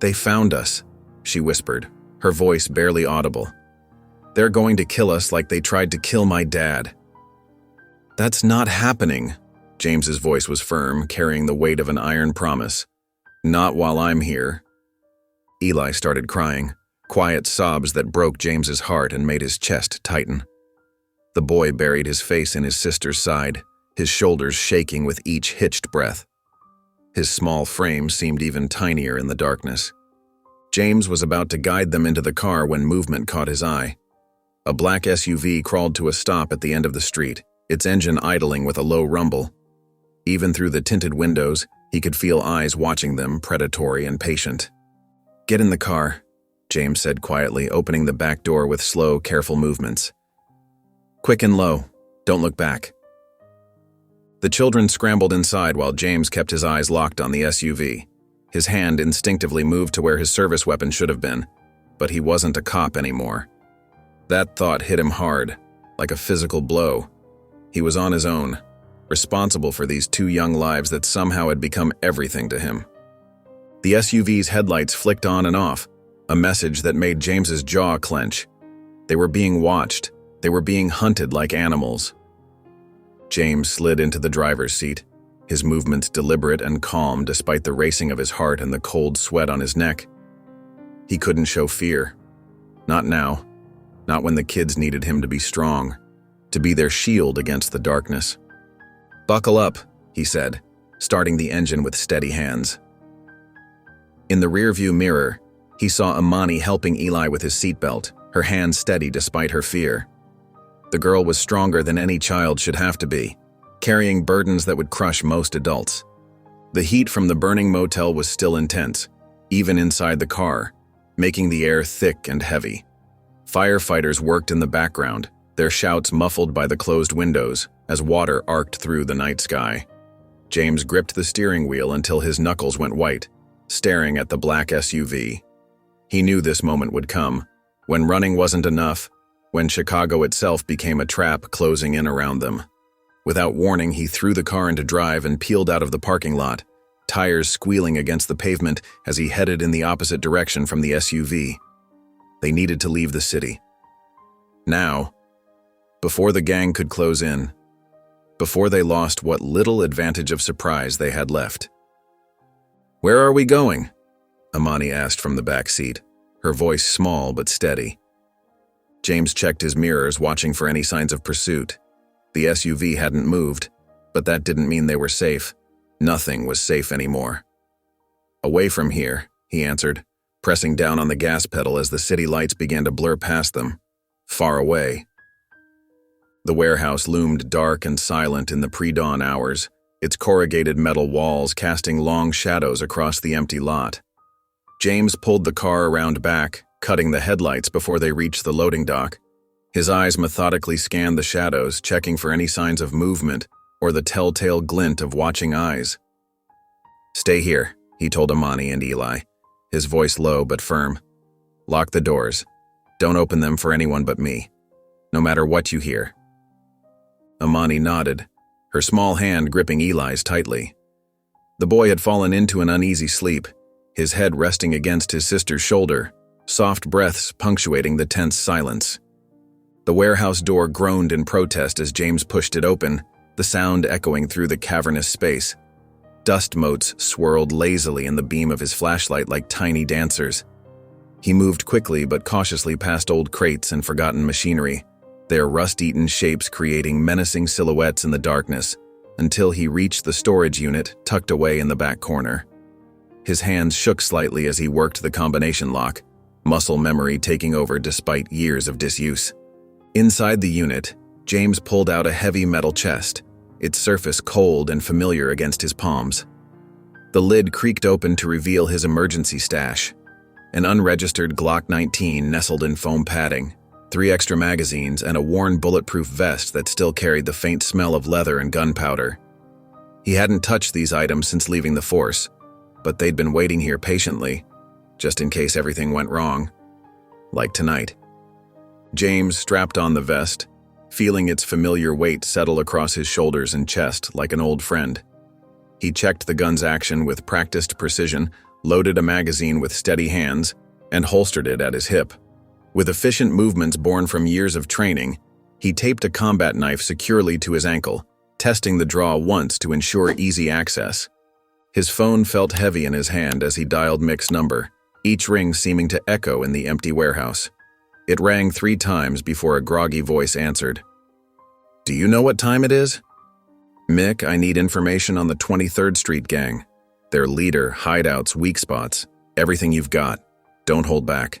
"They found us," she whispered, her voice barely audible. "They're going to kill us like they tried to kill my dad." "That's not happening," James's voice was firm, carrying the weight of an iron promise. "Not while I'm here." Eli started crying, quiet sobs that broke James's heart and made his chest tighten. The boy buried his face in his sister's side, his shoulders shaking with each hitched breath. His small frame seemed even tinier in the darkness. James was about to guide them into the car when movement caught his eye. A black SUV crawled to a stop at the end of the street, its engine idling with a low rumble. Even through the tinted windows, he could feel eyes watching them, predatory and patient. "Get in the car," James said quietly, opening the back door with slow, careful movements. "Quick and low. Don't look back." The children scrambled inside while James kept his eyes locked on the SUV. His hand instinctively moved to where his service weapon should have been, but he wasn't a cop anymore. That thought hit him hard, like a physical blow. He was on his own, responsible for these two young lives that somehow had become everything to him. The SUV's headlights flicked on and off, a message that made James's jaw clench. They were being watched. They were being hunted like animals. James slid into the driver's seat, his movements deliberate and calm despite the racing of his heart and the cold sweat on his neck. He couldn't show fear. Not now. Not when the kids needed him to be strong, to be their shield against the darkness. "Buckle up," he said, starting the engine with steady hands. In the rearview mirror, he saw Amani helping Eli with his seatbelt, her hands steady despite her fear. The girl was stronger than any child should have to be, carrying burdens that would crush most adults. The heat from the burning motel was still intense, even inside the car, making the air thick and heavy. Firefighters worked in the background, their shouts muffled by the closed windows as water arced through the night sky. James gripped the steering wheel until his knuckles went white, staring at the black SUV. He knew this moment would come, when running wasn't enough, when Chicago itself became a trap closing in around them. Without warning, he threw the car into drive and peeled out of the parking lot, tires squealing against the pavement as he headed in the opposite direction from the SUV. They needed to leave the city. Now, before the gang could close in, before they lost what little advantage of surprise they had left. "Where are we going?" Amani asked from the back seat, her voice small but steady. James checked his mirrors, watching for any signs of pursuit. The SUV hadn't moved, but that didn't mean they were safe. Nothing was safe anymore. "Away from here," he answered, pressing down on the gas pedal as the city lights began to blur past them. Far away. The warehouse loomed dark and silent in the pre-dawn hours, its corrugated metal walls casting long shadows across the empty lot. James pulled the car around back, cutting the headlights before they reached the loading dock. His eyes methodically scanned the shadows, checking for any signs of movement or the telltale glint of watching eyes. "Stay here," he told Amani and Eli, his voice low but firm. "Lock the doors. Don't open them for anyone but me, no matter what you hear." Amani nodded, her small hand gripping Eli's tightly. The boy had fallen into an uneasy sleep, his head resting against his sister's shoulder, soft breaths punctuating the tense silence. The warehouse door groaned in protest as James pushed it open, the sound echoing through the cavernous space. Dust motes swirled lazily in the beam of his flashlight like tiny dancers. He moved quickly but cautiously past old crates and forgotten machinery, their rust-eaten shapes creating menacing silhouettes in the darkness, until he reached the storage unit tucked away in the back corner. His hands shook slightly as he worked the combination lock, muscle memory taking over despite years of disuse. Inside the unit, James pulled out a heavy metal chest, its surface cold and familiar against his palms. The lid creaked open to reveal his emergency stash. An unregistered Glock 19 nestled in foam padding, 3 extra magazines, and a worn bulletproof vest that still carried the faint smell of leather and gunpowder. He hadn't touched these items since leaving the force, but they'd been waiting here patiently, just in case everything went wrong. Like tonight. James strapped on the vest, feeling its familiar weight settle across his shoulders and chest like an old friend. He checked the gun's action with practiced precision, loaded a magazine with steady hands, and holstered it at his hip. With efficient movements born from years of training, he taped a combat knife securely to his ankle, testing the draw once to ensure easy access. His phone felt heavy in his hand as he dialed Mick's number, each ring seeming to echo in the empty warehouse. It rang 3 times before a groggy voice answered. "Do you know what time it is?" "Mick, I need information on the 23rd Street gang. Their leader, hideouts, weak spots, everything you've got. Don't hold back."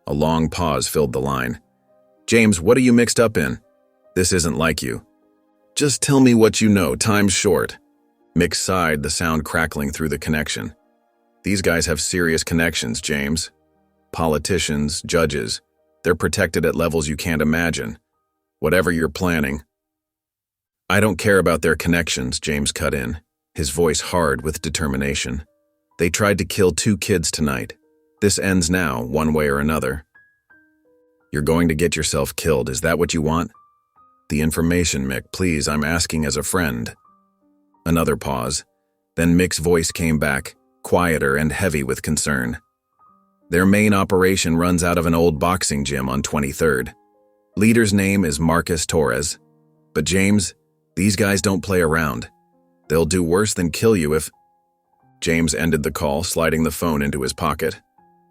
A long pause filled the line. "James, what are you mixed up in? This isn't like you." "Just tell me what you know, time's short." Mick sighed, the sound crackling through the connection. "These guys have serious connections, James. Politicians, judges, they're protected at levels you can't imagine. Whatever you're planning." "I don't care about their connections," James cut in, his voice hard with determination. "They tried to kill 2 kids tonight. This ends now, one way or another." "You're going to get yourself killed, is that what you want?" "The information, Mick, please, I'm asking as a friend." Another pause. Then Mick's voice came back, quieter and heavy with concern. "Their main operation runs out of an old boxing gym on 23rd. Leader's name is Marcus Torres. But James, these guys don't play around. They'll do worse than kill you if—" James ended the call, sliding the phone into his pocket.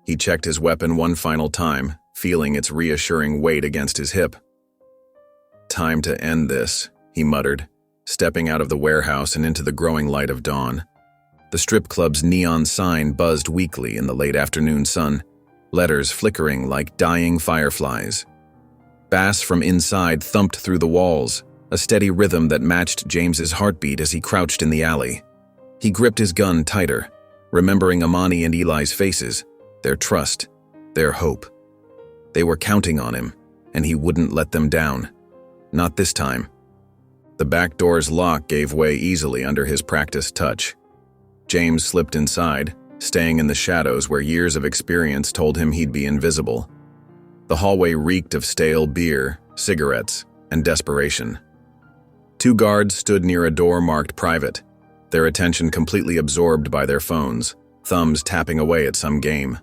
He checked his weapon one final time, feeling its reassuring weight against his hip. "Time to end this," he muttered, stepping out of the warehouse and into the growing light of dawn. The strip club's neon sign buzzed weakly in the late afternoon sun, letters flickering like dying fireflies. Bass from inside thumped through the walls, a steady rhythm that matched James's heartbeat as he crouched in the alley. He gripped his gun tighter, remembering Amani and Eli's faces, their trust, their hope. They were counting on him, and he wouldn't let them down. Not this time. The back door's lock gave way easily under his practiced touch. James slipped inside, staying in the shadows where years of experience told him he'd be invisible. The hallway reeked of stale beer, cigarettes, and desperation. 2 guards stood near a door marked private, their attention completely absorbed by their phones, thumbs tapping away at some game.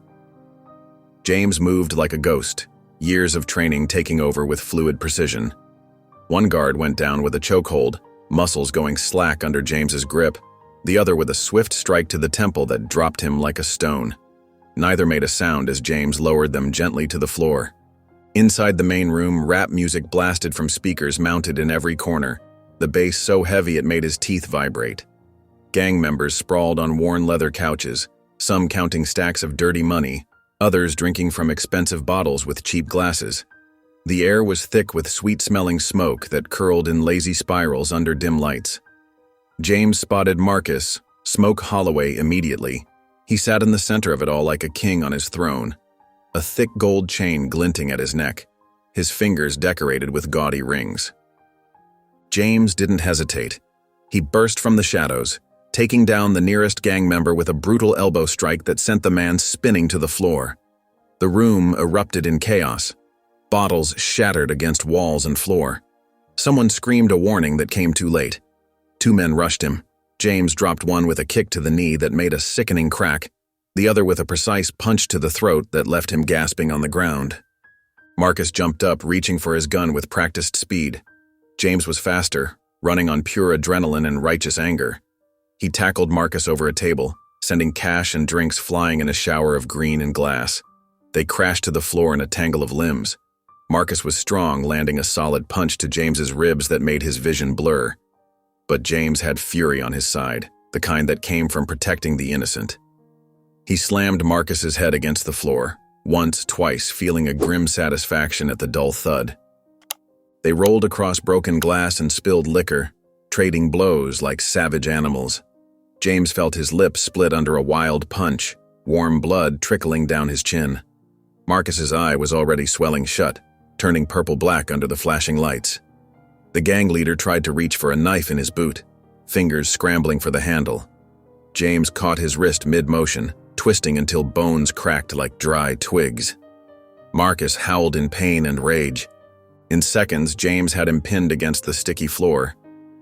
James moved like a ghost, years of training taking over with fluid precision. One guard went down with a chokehold, muscles going slack under James's grip, the other with a swift strike to the temple that dropped him like a stone. Neither made a sound as James lowered them gently to the floor. Inside the main room, rap music blasted from speakers mounted in every corner, the bass so heavy it made his teeth vibrate. Gang members sprawled on worn leather couches, some counting stacks of dirty money, others drinking from expensive bottles with cheap glasses. The air was thick with sweet-smelling smoke that curled in lazy spirals under dim lights. James spotted Marcus, Smoke Holloway, immediately. He sat in the center of it all like a king on his throne, a thick gold chain glinting at his neck, his fingers decorated with gaudy rings. James didn't hesitate. He burst from the shadows, taking down the nearest gang member with a brutal elbow strike that sent the man spinning to the floor. The room erupted in chaos. Bottles shattered against walls and floor. Someone screamed a warning that came too late. 2 men rushed him. James dropped one with a kick to the knee that made a sickening crack, the other with a precise punch to the throat that left him gasping on the ground. Marcus jumped up, reaching for his gun with practiced speed. James was faster, running on pure adrenaline and righteous anger. He tackled Marcus over a table, sending cash and drinks flying in a shower of green and glass. They crashed to the floor in a tangle of limbs. Marcus was strong, landing a solid punch to James's ribs that made his vision blur. But James had fury on his side, the kind that came from protecting the innocent. He slammed Marcus's head against the floor, once, twice, feeling a grim satisfaction at the dull thud. They rolled across broken glass and spilled liquor, trading blows like savage animals. James felt his lips split under a wild punch, warm blood trickling down his chin. Marcus's eye was already swelling shut, turning purple-black under the flashing lights. The gang leader tried to reach for a knife in his boot, fingers scrambling for the handle. James caught his wrist mid-motion, twisting until bones cracked like dry twigs. Marcus howled in pain and rage. In seconds, James had him pinned against the sticky floor.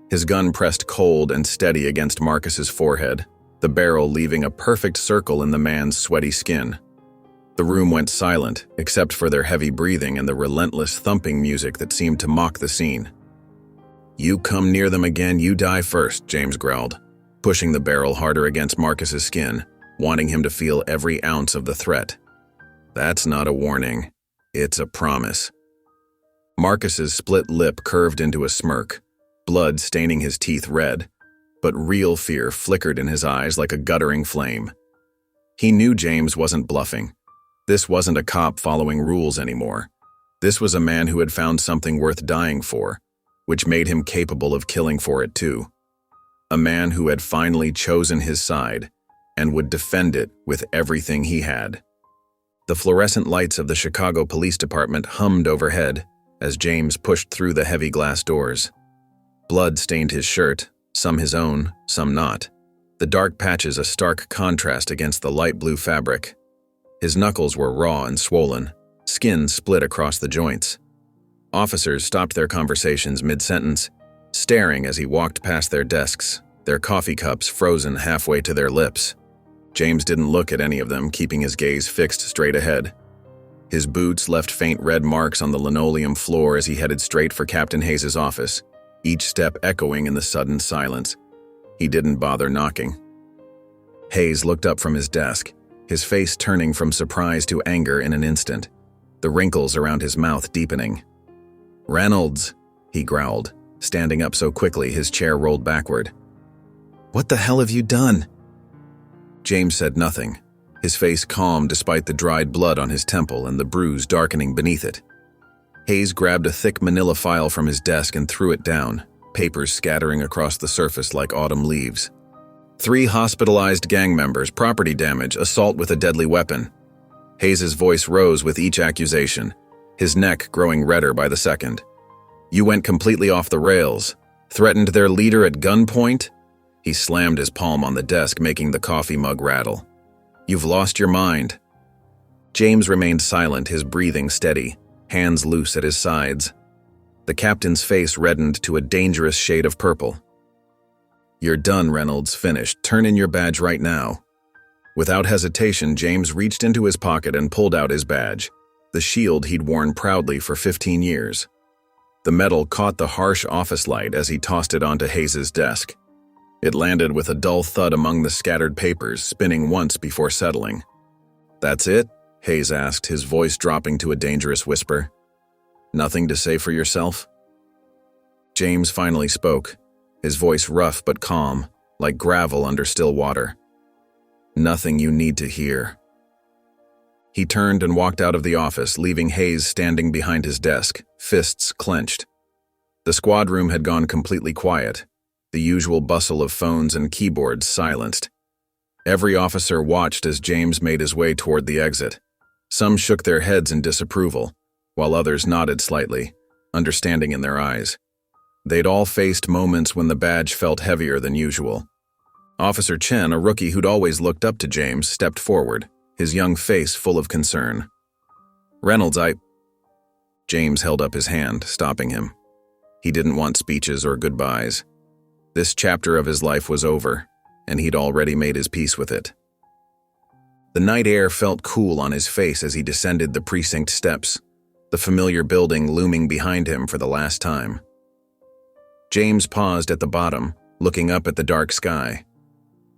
His gun pressed cold and steady against Marcus's forehead, the barrel leaving a perfect circle in the man's sweaty skin. The room went silent, except for their heavy breathing and the relentless thumping music that seemed to mock the scene. "You come near them again, you die first," James growled, pushing the barrel harder against Marcus's skin, wanting him to feel every ounce of the threat. "That's not a warning. It's a promise." Marcus's split lip curved into a smirk, blood staining his teeth red, but real fear flickered in his eyes like a guttering flame. He knew James wasn't bluffing. This wasn't a cop following rules anymore. This was a man who had found something worth dying for, which made him capable of killing for it too. A man who had finally chosen his side and would defend it with everything he had. The fluorescent lights of the Chicago Police Department hummed overhead as James pushed through the heavy glass doors. Blood stained his shirt, some his own, some not, the dark patches a stark contrast against the light blue fabric. His knuckles were raw and swollen, skin split across the joints. Officers stopped their conversations mid-sentence, staring as he walked past their desks, their coffee cups frozen halfway to their lips. James didn't look at any of them, keeping his gaze fixed straight ahead. His boots left faint red marks on the linoleum floor as he headed straight for Captain Hayes' office, each step echoing in the sudden silence. He didn't bother knocking. Hayes looked up from his desk, his face turning from surprise to anger in an instant, the wrinkles around his mouth deepening. "Reynolds," he growled, standing up so quickly his chair rolled backward. "What the hell have you done?" James said nothing, his face calm despite the dried blood on his temple and the bruise darkening beneath it. Hayes grabbed a thick manila file from his desk and threw it down, papers scattering across the surface like autumn leaves. 3 hospitalized gang members, property damage, assault with a deadly weapon. Hayes' voice rose with each accusation, his neck growing redder by the second. "You went completely off the rails, threatened their leader at gunpoint?" He slammed his palm on the desk, making the coffee mug rattle. "You've lost your mind." James remained silent, his breathing steady, hands loose at his sides. The captain's face reddened to a dangerous shade of purple. "You're done, Reynolds. Finished. Turn in your badge right now." Without hesitation, James reached into his pocket and pulled out his badge, the shield he'd worn proudly for 15 years. The metal caught the harsh office light as he tossed it onto Hayes' desk. It landed with a dull thud among the scattered papers, spinning once before settling. "That's it?" Hayes asked, his voice dropping to a dangerous whisper. "Nothing to say for yourself?" James finally spoke, his voice rough but calm, like gravel under still water. "Nothing you need to hear." He turned and walked out of the office, leaving Hayes standing behind his desk, fists clenched. The squad room had gone completely quiet, the usual bustle of phones and keyboards silenced. Every officer watched as James made his way toward the exit. Some shook their heads in disapproval, while others nodded slightly, understanding in their eyes. They'd all faced moments when the badge felt heavier than usual. Officer Chen, a rookie who'd always looked up to James, stepped forward, his young face full of concern. "Reynolds, James held up his hand, stopping him. He didn't want speeches or goodbyes. This chapter of his life was over, and he'd already made his peace with it. The night air felt cool on his face as he descended the precinct steps, the familiar building looming behind him for the last time. James paused at the bottom, looking up at the dark sky.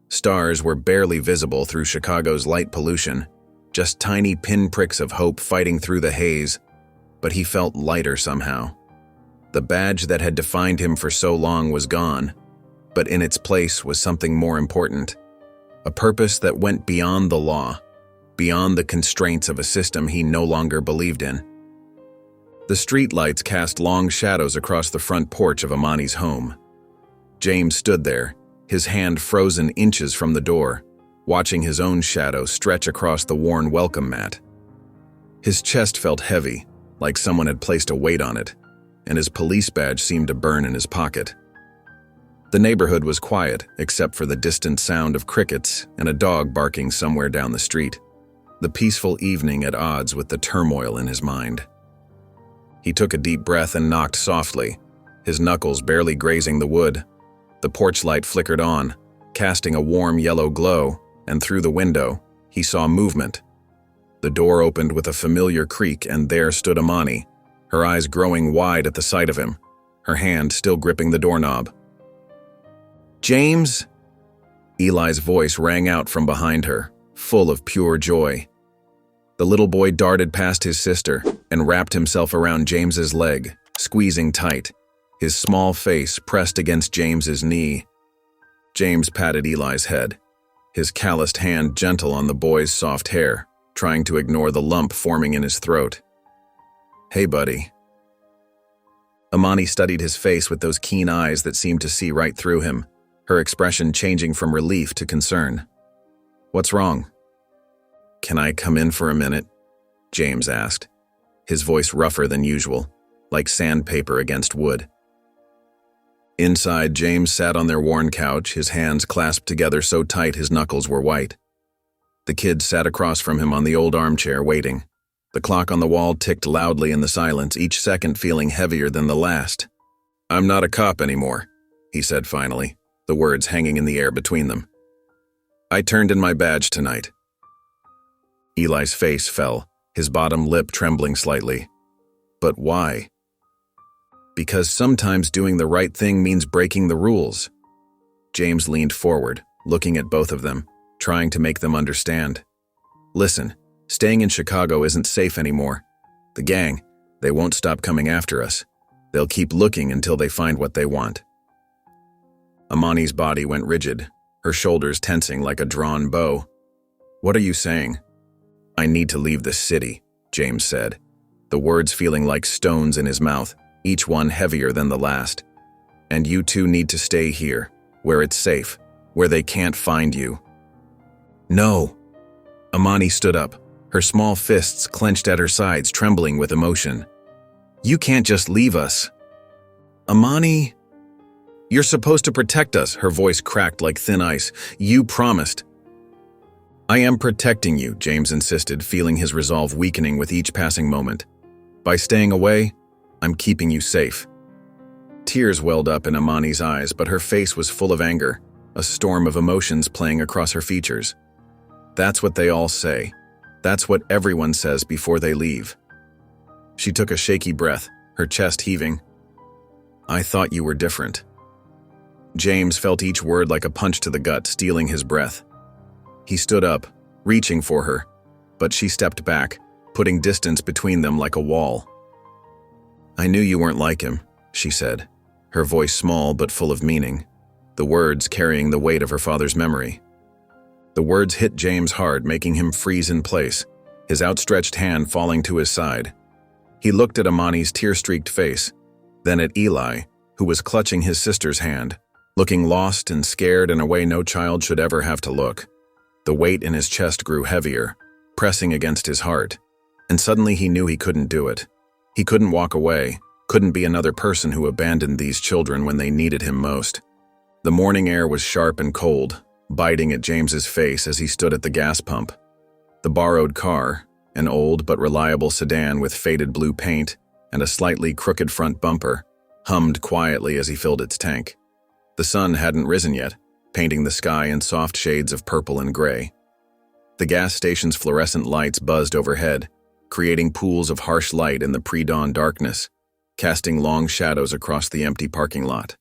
Stars were barely visible through Chicago's light pollution, just tiny pinpricks of hope fighting through the haze, but he felt lighter somehow. The badge that had defined him for so long was gone, but in its place was something more important. A purpose that went beyond the law, beyond the constraints of a system he no longer believed in. The streetlights cast long shadows across the front porch of Amani's home. James stood there, his hand frozen inches from the door, watching his own shadow stretch across the worn welcome mat. His chest felt heavy, like someone had placed a weight on it, and his police badge seemed to burn in his pocket. The neighborhood was quiet, except for the distant sound of crickets and a dog barking somewhere down the street, the peaceful evening at odds with the turmoil in his mind. He took a deep breath and knocked softly, his knuckles barely grazing the wood. The porch light flickered on, casting a warm yellow glow, and through the window, he saw movement. The door opened with a familiar creak, and there stood Amani, her eyes growing wide at the sight of him, her hand still gripping the doorknob. "James?" Eli's voice rang out from behind her, full of pure joy. The little boy darted past his sister and wrapped himself around James's leg, squeezing tight, his small face pressed against James's knee. James patted Eli's head, his calloused hand gentle on the boy's soft hair, trying to ignore the lump forming in his throat. "Hey, buddy." Amani studied his face with those keen eyes that seemed to see right through him, her expression changing from relief to concern. "What's wrong?" "Can I come in for a minute?" James asked, his voice rougher than usual, like sandpaper against wood. Inside, James sat on their worn couch, his hands clasped together so tight his knuckles were white. The kid sat across from him on the old armchair, waiting. The clock on the wall ticked loudly in the silence, each second feeling heavier than the last. "I'm not a cop anymore," he said finally, the words hanging in the air between them. "I turned in my badge tonight." Eli's face fell, his bottom lip trembling slightly. "But why?" "Because sometimes doing the right thing means breaking the rules." James leaned forward, looking at both of them, trying to make them understand. "Listen, staying in Chicago isn't safe anymore. The gang, they won't stop coming after us. They'll keep looking until they find what they want." Amani's body went rigid, her shoulders tensing like a drawn bow. "What are you saying?" "I need to leave this city," James said, the words feeling like stones in his mouth, each one heavier than the last. "And you two need to stay here, where it's safe, where they can't find you." "No." Amani stood up, her small fists clenched at her sides, trembling with emotion. "You can't just leave us." "Amani, you're supposed to protect us," her voice cracked like thin ice. "You promised." "I am protecting you," James insisted, feeling his resolve weakening with each passing moment. "By staying away, I'm keeping you safe." Tears welled up in Amani's eyes, but her face was full of anger, a storm of emotions playing across her features. "That's what they all say. That's what everyone says before they leave." She took a shaky breath, her chest heaving. "I thought you were different." James felt each word like a punch to the gut, stealing his breath. He stood up, reaching for her, but she stepped back, putting distance between them like a wall. "I knew you weren't like him," she said, her voice small but full of meaning, the words carrying the weight of her father's memory. The words hit James hard, making him freeze in place, his outstretched hand falling to his side. He looked at Amani's tear-streaked face, then at Eli, who was clutching his sister's hand, looking lost and scared in a way no child should ever have to look. The weight in his chest grew heavier, pressing against his heart, and suddenly he knew he couldn't do it. He couldn't walk away, couldn't be another person who abandoned these children when they needed him most. The morning air was sharp and cold, biting at James's face as he stood at the gas pump. The borrowed car, an old but reliable sedan with faded blue paint and a slightly crooked front bumper, hummed quietly as he filled its tank. The sun hadn't risen yet, painting the sky in soft shades of purple and gray. The gas station's fluorescent lights buzzed overhead, creating pools of harsh light in the pre-dawn darkness, casting long shadows across the empty parking lot.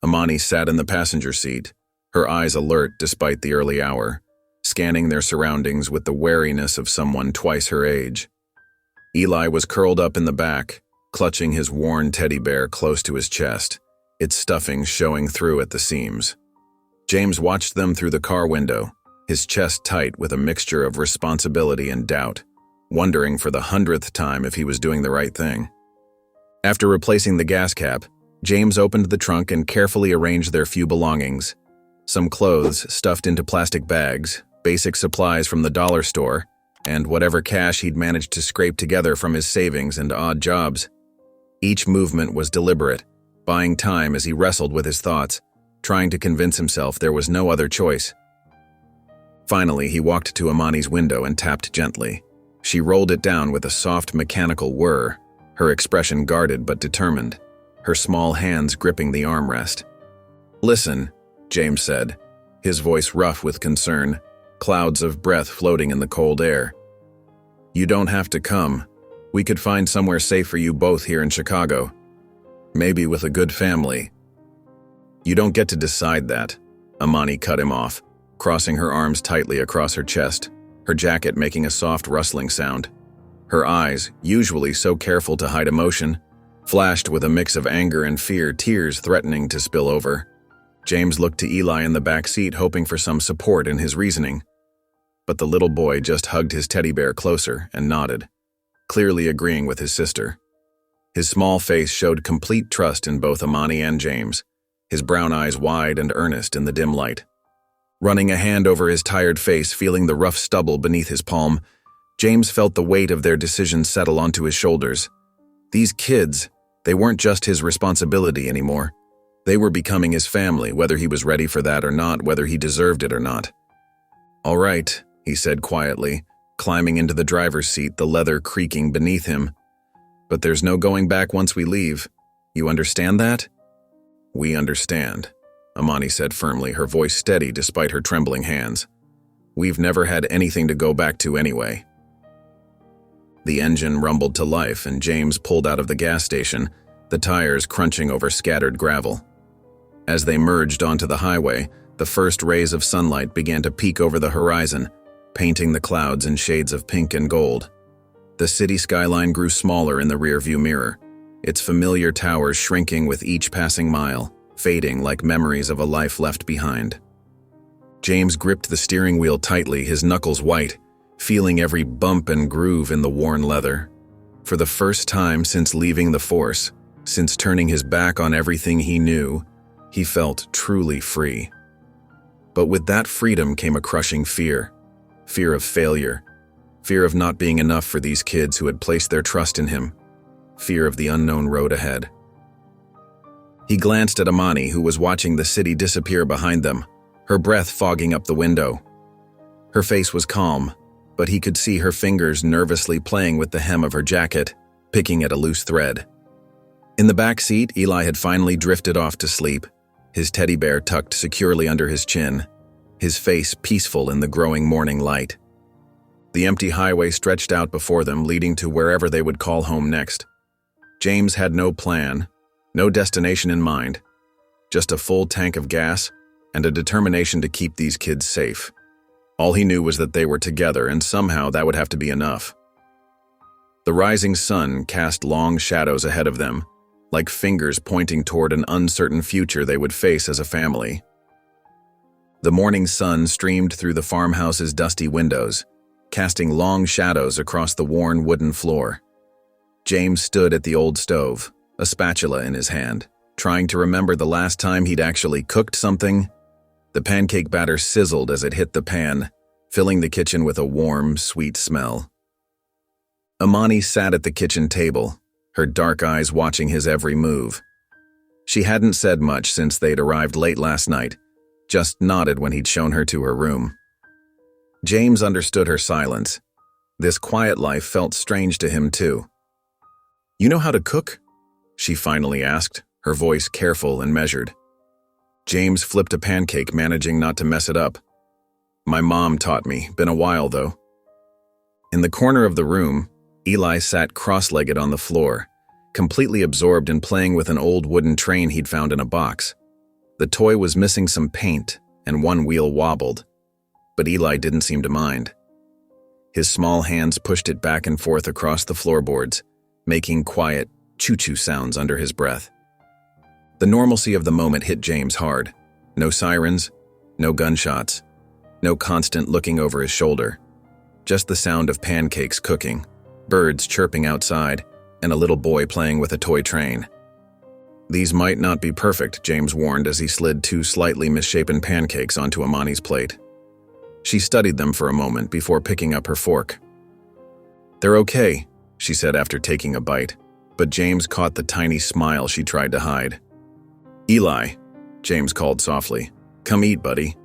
Amani sat in the passenger seat, her eyes alert despite the early hour, scanning their surroundings with the wariness of someone twice her age. Eli was curled up in the back, clutching his worn teddy bear close to his chest, its stuffing showing through at the seams. James watched them through the car window, his chest tight with a mixture of responsibility and doubt, wondering for the 100th time if he was doing the right thing. After replacing the gas cap, James opened the trunk and carefully arranged their few belongings. Some clothes stuffed into plastic bags, basic supplies from the dollar store, and whatever cash he'd managed to scrape together from his savings and odd jobs. Each movement was deliberate, buying time as he wrestled with his thoughts, trying to convince himself there was no other choice. Finally, he walked to Amani's window and tapped gently. She rolled it down with a soft mechanical whir, her expression guarded but determined, her small hands gripping the armrest. "Listen," James said, his voice rough with concern, clouds of breath floating in the cold air. "You don't have to come. We could find somewhere safe for you both here in Chicago. Maybe with a good family." "You don't get to decide that," Amani cut him off, crossing her arms tightly across her chest, her jacket making a soft rustling sound. Her eyes, usually so careful to hide emotion, flashed with a mix of anger and fear, tears threatening to spill over. James looked to Eli in the back seat, hoping for some support in his reasoning. But the little boy just hugged his teddy bear closer and nodded, clearly agreeing with his sister. His small face showed complete trust in both Amani and James, his brown eyes wide and earnest in the dim light. Running a hand over his tired face, feeling the rough stubble beneath his palm, James felt the weight of their decision settle onto his shoulders. These kids, they weren't just his responsibility anymore. They were becoming his family, whether he was ready for that or not, whether he deserved it or not. "All right," he said quietly, climbing into the driver's seat, the leather creaking beneath him. "But there's no going back once we leave. You understand that?" "We understand," Amani said firmly, her voice steady despite her trembling hands. "We've never had anything to go back to anyway." The engine rumbled to life and James pulled out of the gas station, the tires crunching over scattered gravel. As they merged onto the highway, the first rays of sunlight began to peek over the horizon, painting the clouds in shades of pink and gold. The city skyline grew smaller in the rearview mirror, its familiar towers shrinking with each passing mile, fading like memories of a life left behind. James gripped the steering wheel tightly, his knuckles white, feeling every bump and groove in the worn leather. For the first time since leaving the force, since turning his back on everything he knew, he felt truly free. But with that freedom came a crushing fear. Fear of failure. Fear of not being enough for these kids who had placed their trust in him. Fear of the unknown road ahead. He glanced at Amani, who was watching the city disappear behind them, her breath fogging up the window. Her face was calm, but he could see her fingers nervously playing with the hem of her jacket, picking at a loose thread. In the back seat, Eli had finally drifted off to sleep, his teddy bear tucked securely under his chin, his face peaceful in the growing morning light. The empty highway stretched out before them, leading to wherever they would call home next. James had no plan, no destination in mind, just a full tank of gas and a determination to keep these kids safe. All he knew was that they were together, and somehow that would have to be enough. The rising sun cast long shadows ahead of them, like fingers pointing toward an uncertain future they would face as a family. The morning sun streamed through the farmhouse's dusty windows, casting long shadows across the worn wooden floor. James stood at the old stove, a spatula in his hand, trying to remember the last time he'd actually cooked something. The pancake batter sizzled as it hit the pan, filling the kitchen with a warm, sweet smell. Amani sat at the kitchen table, her dark eyes watching his every move. She hadn't said much since they'd arrived late last night, just nodded when he'd shown her to her room. James understood her silence. This quiet life felt strange to him too. "You know how to cook?" she finally asked, her voice careful and measured. James flipped a pancake, managing not to mess it up. "My mom taught me, been a while though." In the corner of the room, Eli sat cross-legged on the floor, completely absorbed in playing with an old wooden train he'd found in a box. The toy was missing some paint, and one wheel wobbled, but Eli didn't seem to mind. His small hands pushed it back and forth across the floorboards, making quiet, choo-choo sounds under his breath. The normalcy of the moment hit James hard. No sirens, no gunshots, no constant looking over his shoulder. Just the sound of pancakes cooking, birds chirping outside, and a little boy playing with a toy train. These might not be perfect, James warned as he slid 2 slightly misshapen pancakes onto Amani's plate. She studied them for a moment before picking up her fork. "They're okay," she said after taking a bite, but James caught the tiny smile she tried to hide. "Eli," James called softly. "Come eat, buddy."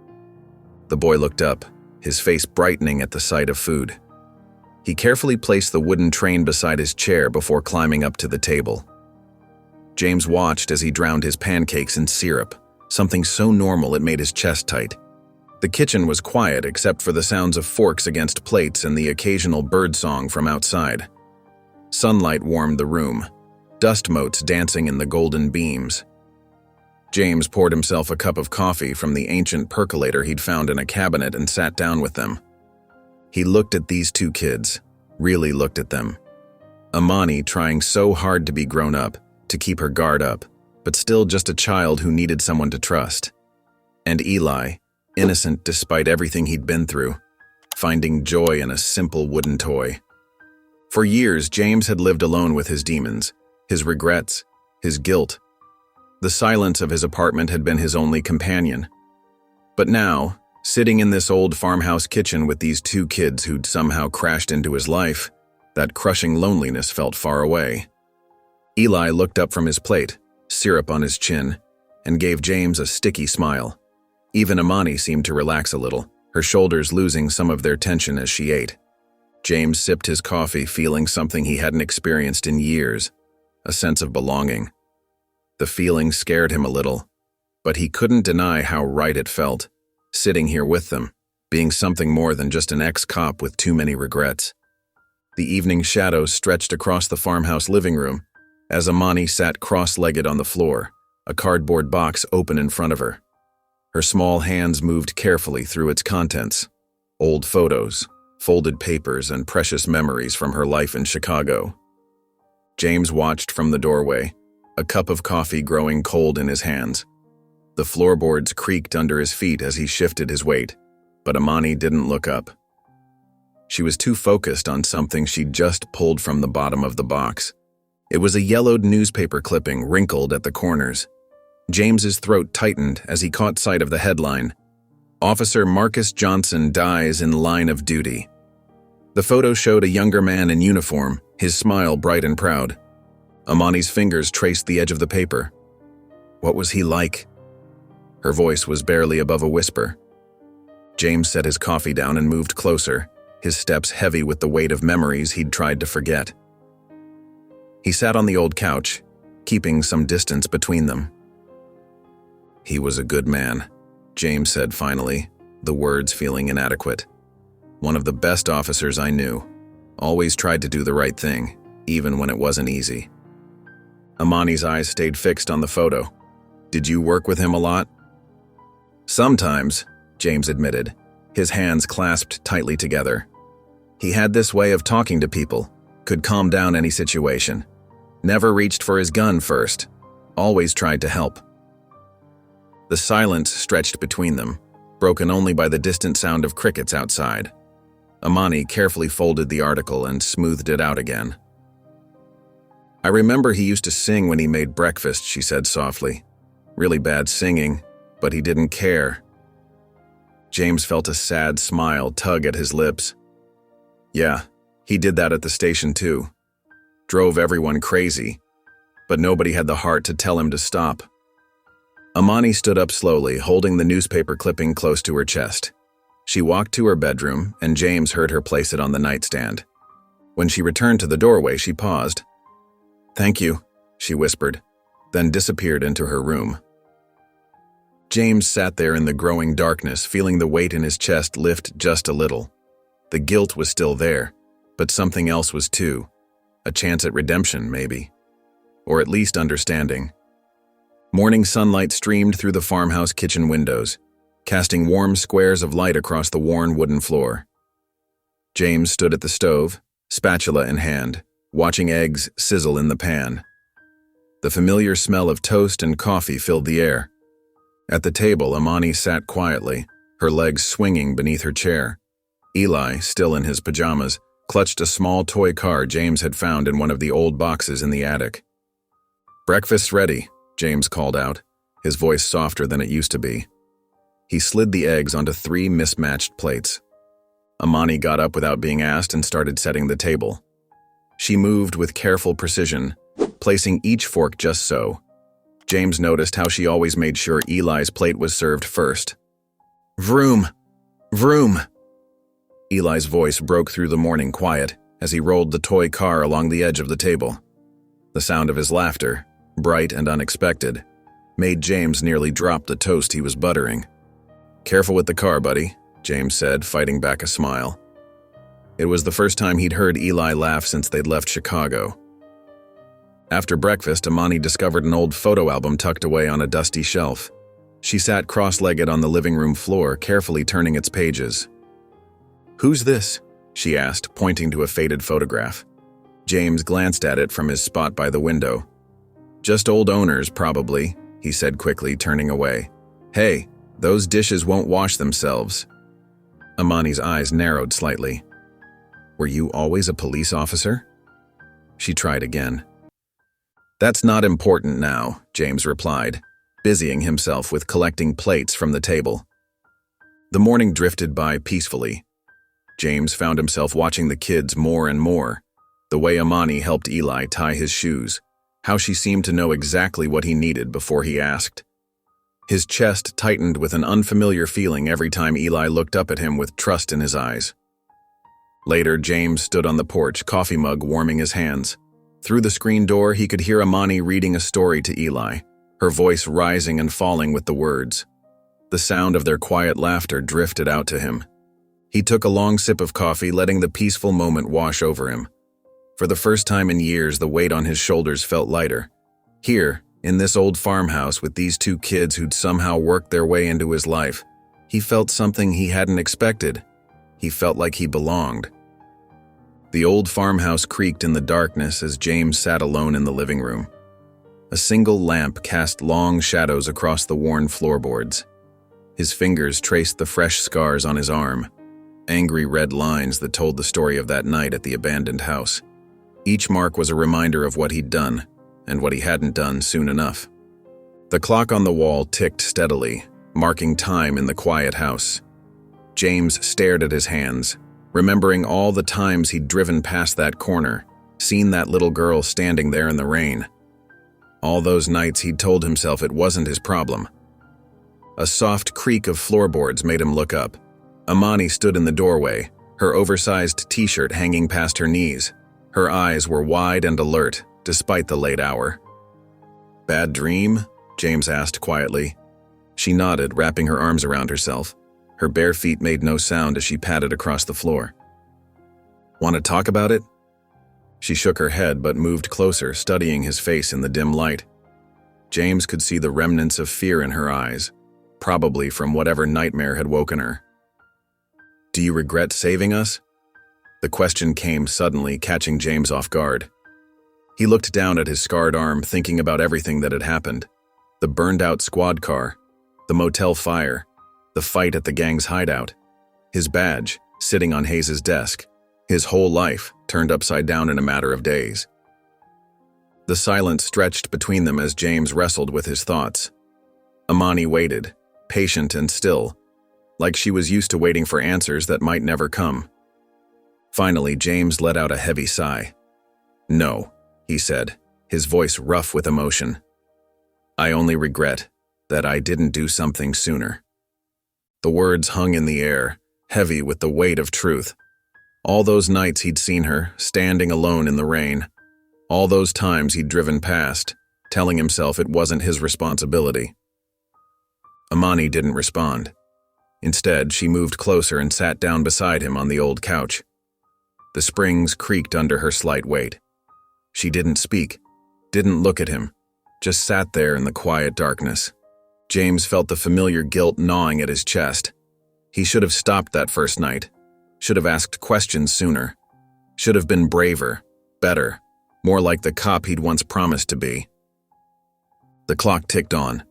The boy looked up, his face brightening at the sight of food. He carefully placed the wooden train beside his chair before climbing up to the table. James watched as he drowned his pancakes in syrup, something so normal it made his chest tight. The kitchen was quiet except for the sounds of forks against plates and the occasional birdsong from outside. Sunlight warmed the room, dust motes dancing in the golden beams. James poured himself a cup of coffee from the ancient percolator he'd found in a cabinet and sat down with them. He looked at these 2 kids, really looked at them. Amani trying so hard to be grown up, to keep her guard up, but still just a child who needed someone to trust. And Eli, innocent despite everything he'd been through, finding joy in a simple wooden toy. For years, James had lived alone with his demons, his regrets, his guilt. The silence of his apartment had been his only companion. But now, sitting in this old farmhouse kitchen with these 2 kids who'd somehow crashed into his life, that crushing loneliness felt far away. Eli looked up from his plate, syrup on his chin, and gave James a sticky smile. Even Amani seemed to relax a little, her shoulders losing some of their tension as she ate. James sipped his coffee, feeling something he hadn't experienced in years, a sense of belonging. The feeling scared him a little, but he couldn't deny how right it felt, sitting here with them, being something more than just an ex-cop with too many regrets. The evening shadows stretched across the farmhouse living room as Amani sat cross-legged on the floor, a cardboard box open in front of her. Her small hands moved carefully through its contents, old photos, folded papers, and precious memories from her life in Chicago. James watched from the doorway, a cup of coffee growing cold in his hands. The floorboards creaked under his feet as he shifted his weight, but Amani didn't look up. She was too focused on something she'd just pulled from the bottom of the box. It was a yellowed newspaper clipping wrinkled at the corners. James's throat tightened as he caught sight of the headline, "Officer Marcus Johnson dies in line of duty." The photo showed a younger man in uniform, his smile bright and proud. Amani's fingers traced the edge of the paper. What was he like? Her voice was barely above a whisper. James set his coffee down and moved closer, his steps heavy with the weight of memories he'd tried to forget. He sat on the old couch, keeping some distance between them. "He was a good man," James said finally, the words feeling inadequate. "One of the best officers I knew. Always tried to do the right thing, even when it wasn't easy." Amani's eyes stayed fixed on the photo. "Did you work with him a lot?" "Sometimes," James admitted, his hands clasped tightly together. "He had this way of talking to people, could calm down any situation. Never reached for his gun first. Always tried to help." The silence stretched between them, broken only by the distant sound of crickets outside. Amani carefully folded the article and smoothed it out again. "I remember he used to sing when he made breakfast," she said softly. "Really bad singing, but he didn't care." James felt a sad smile tug at his lips. "Yeah, he did that at the station too. Drove everyone crazy, but nobody had the heart to tell him to stop." Amani stood up slowly, holding the newspaper clipping close to her chest. She walked to her bedroom, and James heard her place it on the nightstand. When she returned to the doorway, she paused. "Thank you," she whispered, then disappeared into her room. James sat there in the growing darkness, feeling the weight in his chest lift just a little. The guilt was still there, but something else was too. A chance at redemption, maybe. Or at least understanding. Morning sunlight streamed through the farmhouse kitchen windows, casting warm squares of light across the worn wooden floor. James stood at the stove, spatula in hand, watching eggs sizzle in the pan. The familiar smell of toast and coffee filled the air. At the table, Amani sat quietly, her legs swinging beneath her chair. Eli, still in his pajamas, clutched a small toy car James had found in one of the old boxes in the attic. "Breakfast's ready," James called out, his voice softer than it used to be. He slid the eggs onto 3 mismatched plates. Amani got up without being asked and started setting the table. She moved with careful precision, placing each fork just so. James noticed how she always made sure Eli's plate was served first. "Vroom! Vroom!" Eli's voice broke through the morning quiet as he rolled the toy car along the edge of the table. The sound of his laughter, bright and unexpected, made James nearly drop the toast he was buttering. "Careful with the car, buddy," James said, fighting back a smile. It was the first time he'd heard Eli laugh since they'd left Chicago. After breakfast, Amani discovered an old photo album tucked away on a dusty shelf. She sat cross-legged on the living room floor, carefully turning its pages. "Who's this?" she asked, pointing to a faded photograph. James glanced at it from his spot by the window. "Just old owners, probably," he said quickly, turning away. "Hey, those dishes won't wash themselves." Amani's eyes narrowed slightly. "Were you always a police officer?" She tried again. "That's not important now," James replied, busying himself with collecting plates from the table. The morning drifted by peacefully. James found himself watching the kids more and more, the way Amani helped Eli tie his shoes, how she seemed to know exactly what he needed before he asked. His chest tightened with an unfamiliar feeling every time Eli looked up at him with trust in his eyes. Later, James stood on the porch, coffee mug warming his hands. Through the screen door, he could hear Amani reading a story to Eli, her voice rising and falling with the words. The sound of their quiet laughter drifted out to him. He took a long sip of coffee, letting the peaceful moment wash over him. For the first time in years, the weight on his shoulders felt lighter. Here, in this old farmhouse with these 2 kids who'd somehow worked their way into his life, he felt something he hadn't expected. He felt like he belonged. The old farmhouse creaked in the darkness as James sat alone in the living room. A single lamp cast long shadows across the worn floorboards. His fingers traced the fresh scars on his arm, angry red lines that told the story of that night at the abandoned house. Each mark was a reminder of what he'd done, and what he hadn't done soon enough. The clock on the wall ticked steadily, marking time in the quiet house. James stared at his hands, remembering all the times he'd driven past that corner, seen that little girl standing there in the rain. All those nights he'd told himself it wasn't his problem. A soft creak of floorboards made him look up. Amani stood in the doorway, her oversized t-shirt hanging past her knees. Her eyes were wide and alert, despite the late hour. "Bad dream?" James asked quietly. She nodded, wrapping her arms around herself. Her bare feet made no sound as she padded across the floor. "Want to talk about it?" She shook her head but moved closer, studying his face in the dim light. James could see the remnants of fear in her eyes, probably from whatever nightmare had woken her. "Do you regret saving us?" The question came suddenly, catching James off guard. He looked down at his scarred arm, thinking about everything that had happened. The burned-out squad car, the motel fire, the fight at the gang's hideout, his badge sitting on Hayes' desk, his whole life turned upside down in a matter of days. The silence stretched between them as James wrestled with his thoughts. Amani waited, patient and still, like she was used to waiting for answers that might never come. Finally, James let out a heavy sigh. "No," he said, his voice rough with emotion. "I only regret that I didn't do something sooner." The words hung in the air, heavy with the weight of truth. All those nights he'd seen her, standing alone in the rain. All those times he'd driven past, telling himself it wasn't his responsibility. Amani didn't respond. Instead, she moved closer and sat down beside him on the old couch. The springs creaked under her slight weight. She didn't speak, didn't look at him, just sat there in the quiet darkness. James felt the familiar guilt gnawing at his chest. He should have stopped that first night, should have asked questions sooner, should have been braver, better, more like the cop he'd once promised to be. The clock ticked on.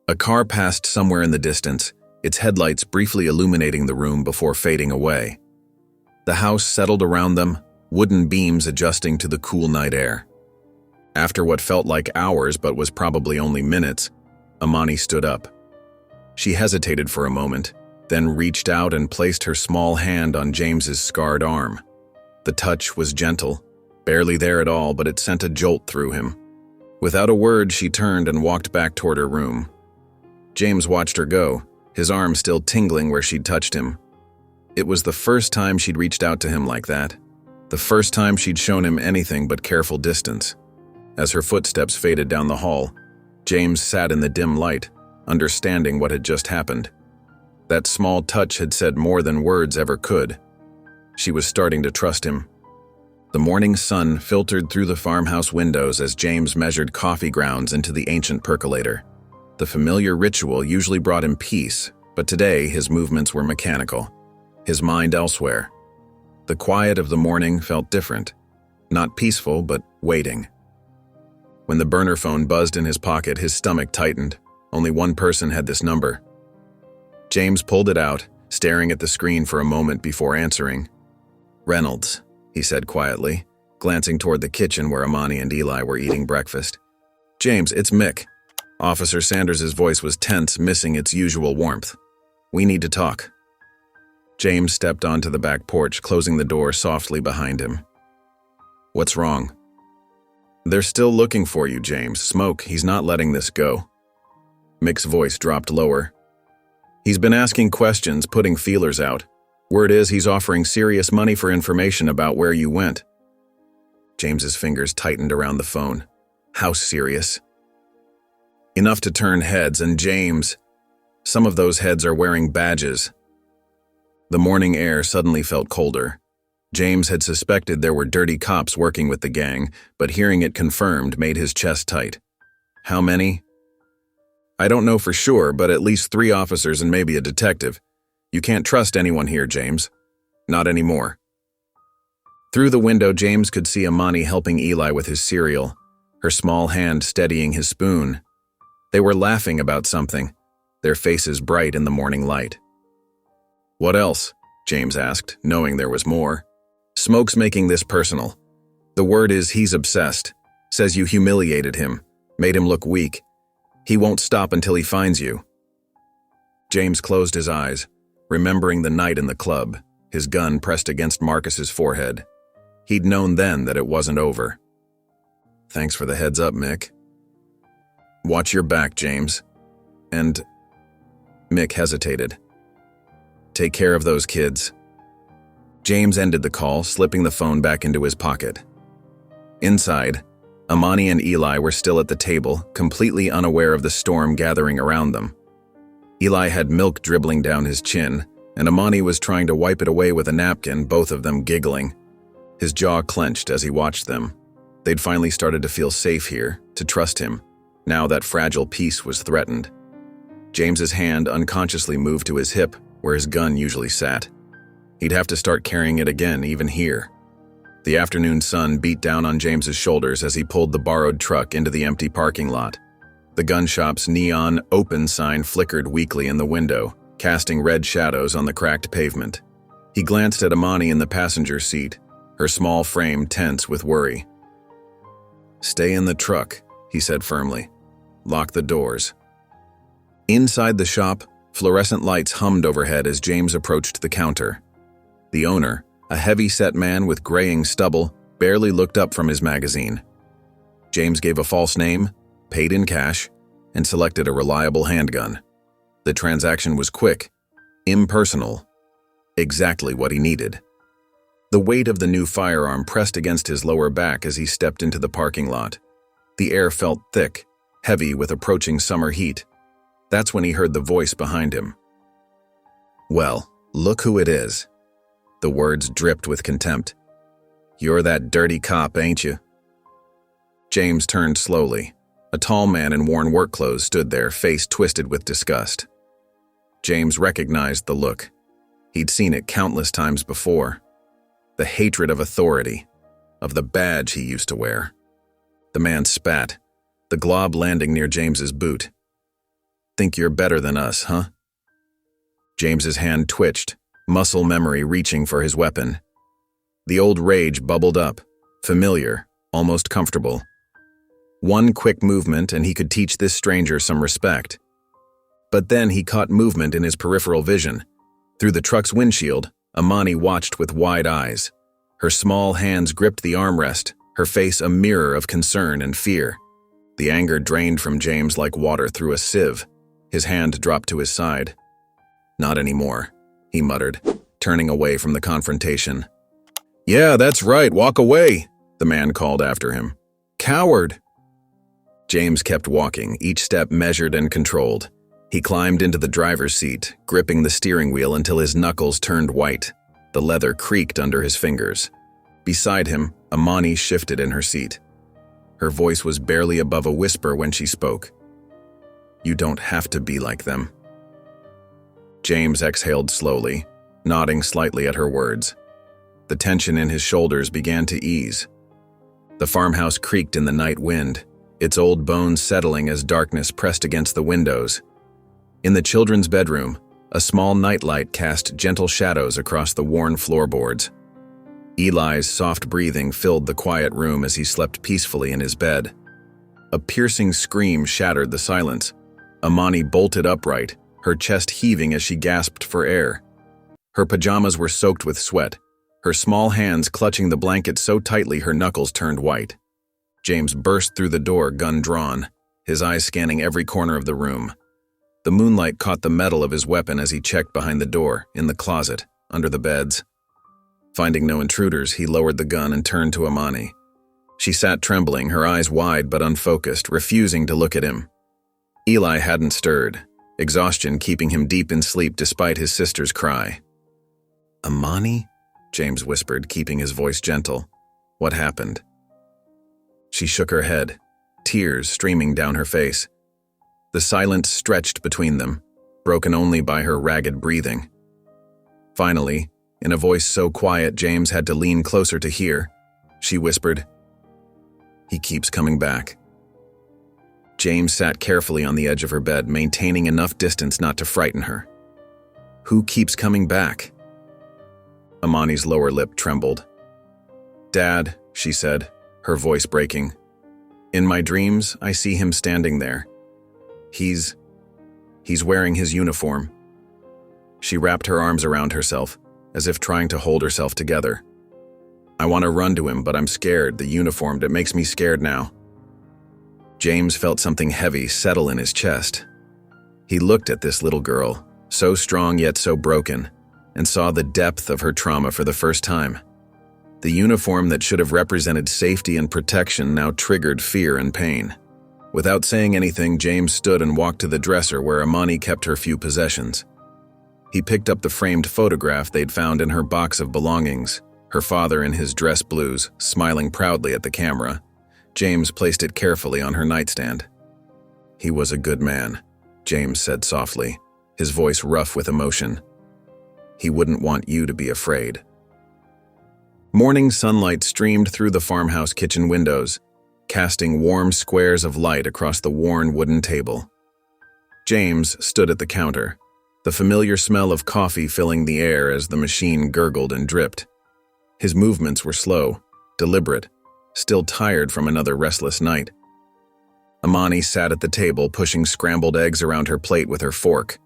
A car passed somewhere in the distance, its headlights briefly illuminating the room before fading away. The house settled around them, wooden beams adjusting to the cool night air. After what felt like hours but was probably only minutes, Amani stood up. She hesitated for a moment, then reached out and placed her small hand on James's scarred arm. The touch was gentle, barely there at all, but it sent a jolt through him. Without a word, she turned and walked back toward her room. James watched her go, his arm still tingling where she'd touched him. It was the first time she'd reached out to him like that, the first time she'd shown him anything but careful distance. As her footsteps faded down the hall, James sat in the dim light, understanding what had just happened. That small touch had said more than words ever could. She was starting to trust him. The morning sun filtered through the farmhouse windows as James measured coffee grounds into the ancient percolator. The familiar ritual usually brought him peace, but today his movements were mechanical, his mind elsewhere. The quiet of the morning felt different, not peaceful, but waiting. When the burner phone buzzed in his pocket, his stomach tightened. Only one person had this number. James pulled it out, staring at the screen for a moment before answering. "Reynolds," he said quietly, glancing toward the kitchen where Amani and Eli were eating breakfast. "James, it's Mick." Officer Sanders's voice was tense, missing its usual warmth. "We need to talk." James stepped onto the back porch, closing the door softly behind him. "What's wrong?" "They're still looking for you, James. Smoke, he's not letting this go." Mick's voice dropped lower. "He's been asking questions, putting feelers out. Word is he's offering serious money for information about where you went." James's fingers tightened around the phone. How serious? Enough to turn heads, and James, some of those heads are wearing badges. The morning air suddenly felt colder. James had suspected there were dirty cops working with the gang, but hearing it confirmed made his chest tight. "How many?" "I don't know for sure, but at least 3 officers and maybe a detective. You can't trust anyone here, James. Not anymore." Through the window, James could see Amani helping Eli with his cereal, her small hand steadying his spoon. They were laughing about something, their faces bright in the morning light. "What else?" James asked, knowing there was more. "Smoke's making this personal. The word is he's obsessed. Says you humiliated him, made him look weak. He won't stop until he finds you." James closed his eyes, remembering the night in the club, his gun pressed against Marcus's forehead. He'd known then that it wasn't over. "Thanks for the heads up, Mick." "Watch your back, James. And..." Mick hesitated. "Take care of those kids." James ended the call, slipping the phone back into his pocket. Inside, Amani and Eli were still at the table, completely unaware of the storm gathering around them. Eli had milk dribbling down his chin, and Amani was trying to wipe it away with a napkin, both of them giggling. His jaw clenched as he watched them. They'd finally started to feel safe here, to trust him. Now that fragile peace was threatened. James's hand unconsciously moved to his hip, where his gun usually sat. He'd have to start carrying it again, even here. The afternoon sun beat down on James's shoulders as he pulled the borrowed truck into the empty parking lot. The gun shop's neon open sign flickered weakly in the window, casting red shadows on the cracked pavement. He glanced at Amani in the passenger seat, her small frame tense with worry. "Stay in the truck," he said firmly. "Lock the doors." Inside the shop, fluorescent lights hummed overhead as James approached the counter. The owner, a heavy-set man with graying stubble, barely looked up from his magazine. James gave a false name, paid in cash, and selected a reliable handgun. The transaction was quick, impersonal, exactly what he needed. The weight of the new firearm pressed against his lower back as he stepped into the parking lot. The air felt thick, heavy with approaching summer heat. That's when he heard the voice behind him. "Well, look who it is." The words dripped with contempt. "You're that dirty cop, ain't you?" James turned slowly. A tall man in worn work clothes stood there, face twisted with disgust. James recognized the look. He'd seen it countless times before. The hatred of authority, of the badge he used to wear. The man spat, the glob landing near James's boot. "Think you're better than us, huh?" James's hand twitched, muscle memory reaching for his weapon. The old rage bubbled up, familiar, almost comfortable. One quick movement and he could teach this stranger some respect. But then he caught movement in his peripheral vision. Through the truck's windshield, Amani watched with wide eyes. Her small hands gripped the armrest, her face a mirror of concern and fear. The anger drained from James like water through a sieve. His hand dropped to his side. "Not anymore," he muttered, turning away from the confrontation. "Yeah, that's right, walk away," the man called after him. "Coward!" James kept walking, each step measured and controlled. He climbed into the driver's seat, gripping the steering wheel until his knuckles turned white. The leather creaked under his fingers. Beside him, Amani shifted in her seat. Her voice was barely above a whisper when she spoke. "You don't have to be like them." James exhaled slowly, nodding slightly at her words. The tension in his shoulders began to ease. The farmhouse creaked in the night wind, its old bones settling as darkness pressed against the windows. In the children's bedroom, a small nightlight cast gentle shadows across the worn floorboards. Eli's soft breathing filled the quiet room as he slept peacefully in his bed. A piercing scream shattered the silence. Amani bolted upright, her chest heaving as she gasped for air. Her pajamas were soaked with sweat, her small hands clutching the blanket so tightly her knuckles turned white. James burst through the door, gun drawn, his eyes scanning every corner of the room. The moonlight caught the metal of his weapon as he checked behind the door, in the closet, under the beds. Finding no intruders, he lowered the gun and turned to Amani. She sat trembling, her eyes wide but unfocused, refusing to look at him. Eli hadn't stirred, exhaustion keeping him deep in sleep despite his sister's cry. "Amani?" James whispered, keeping his voice gentle. "What happened?" She shook her head, tears streaming down her face. The silence stretched between them, broken only by her ragged breathing. Finally, in a voice so quiet James had to lean closer to hear, she whispered, "He keeps coming back." James sat carefully on the edge of her bed, maintaining enough distance not to frighten her. "Who keeps coming back?" Amani's lower lip trembled. "Dad," she said, her voice breaking. "In my dreams, I see him standing there. He's wearing his uniform." She wrapped her arms around herself, as if trying to hold herself together. "I want to run to him, but I'm scared. The uniform, it makes me scared now." James felt something heavy settle in his chest. He looked at this little girl, so strong yet so broken, and saw the depth of her trauma for the first time. The uniform that should have represented safety and protection now triggered fear and pain. Without saying anything, James stood and walked to the dresser where Amani kept her few possessions. He picked up the framed photograph they'd found in her box of belongings, her father in his dress blues, smiling proudly at the camera. James placed it carefully on her nightstand. "He was a good man," James said softly, his voice rough with emotion. "He wouldn't want you to be afraid." Morning sunlight streamed through the farmhouse kitchen windows, casting warm squares of light across the worn wooden table. James stood at the counter, the familiar smell of coffee filling the air as the machine gurgled and dripped. His movements were slow, deliberate, still tired from another restless night. Amani sat at the table, pushing scrambled eggs around her plate with her fork.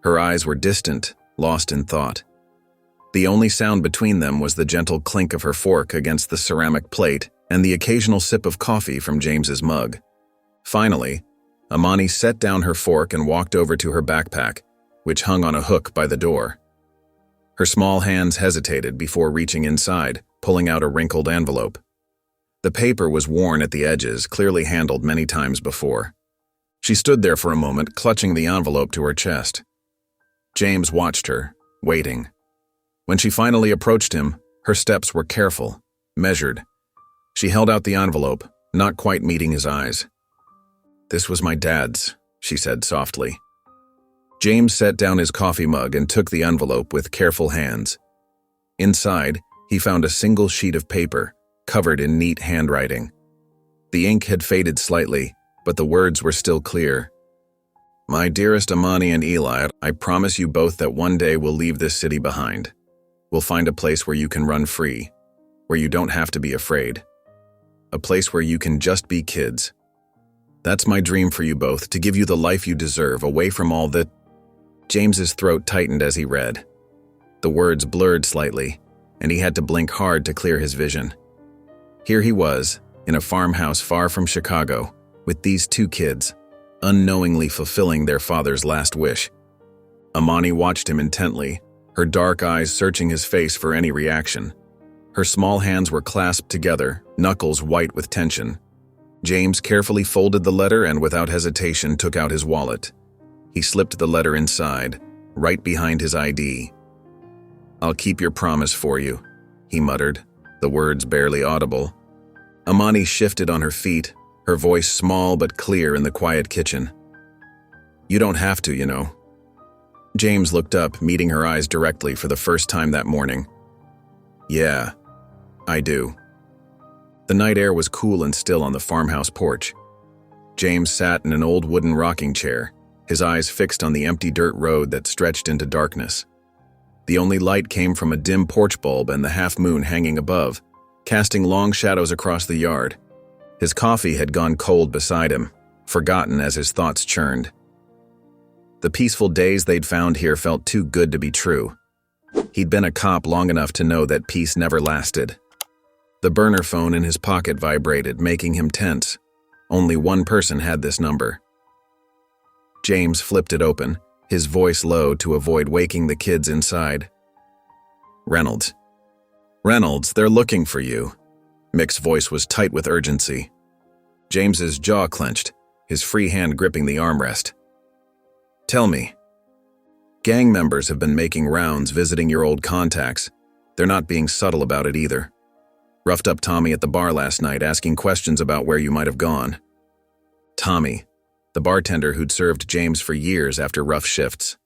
Her eyes were distant, lost in thought. The only sound between them was the gentle clink of her fork against the ceramic plate and the occasional sip of coffee from James's mug. Finally, Amani set down her fork and walked over to her backpack, which hung on a hook by the door. Her small hands hesitated before reaching inside, pulling out a wrinkled envelope. The paper was worn at the edges, clearly handled many times before. She stood there for a moment, clutching the envelope to her chest. James watched her, waiting. When she finally approached him, her steps were careful, measured. She held out the envelope, not quite meeting his eyes. "This was my dad's," she said softly. James set down his coffee mug and took the envelope with careful hands. Inside, he found a single sheet of paper, covered in neat handwriting. The ink had faded slightly, but the words were still clear. "My dearest Amani and Eli, I promise you both that one day we'll leave this city behind. We'll find a place where you can run free, where you don't have to be afraid. A place where you can just be kids, That's my dream for you both, to give you the life you deserve, away from all that. James's throat tightened as he read. The words blurred slightly, and he had to blink hard to clear his vision. Here he was, in a farmhouse far from Chicago, with these two kids, unknowingly fulfilling their father's last wish. Amani watched him intently, her dark eyes searching his face for any reaction. Her small hands were clasped together, knuckles white with tension. James carefully folded the letter and without hesitation took out his wallet. He slipped the letter inside, right behind his ID. "I'll keep your promise for you," he muttered, the words barely audible. Amani shifted on her feet, her voice small but clear in the quiet kitchen. "You don't have to, you know." James looked up, meeting her eyes directly for the first time that morning. "Yeah, I do." The night air was cool and still on the farmhouse porch. James sat in an old wooden rocking chair, his eyes fixed on the empty dirt road that stretched into darkness. The only light came from a dim porch bulb and the half moon hanging above, casting long shadows across the yard. His coffee had gone cold beside him, forgotten as his thoughts churned. The peaceful days they'd found here felt too good to be true. He'd been a cop long enough to know that peace never lasted. The burner phone in his pocket vibrated, making him tense. Only one person had this number. James flipped it open, his voice low to avoid waking the kids inside. "Reynolds. Reynolds, they're looking for you." Mick's voice was tight with urgency. James's jaw clenched, his free hand gripping the armrest. "Tell me." "Gang members have been making rounds, visiting your old contacts. They're not being subtle about it either. Roughed up Tommy at the bar last night, asking questions about where you might have gone." Tommy, the bartender who'd served James for years after rough shifts.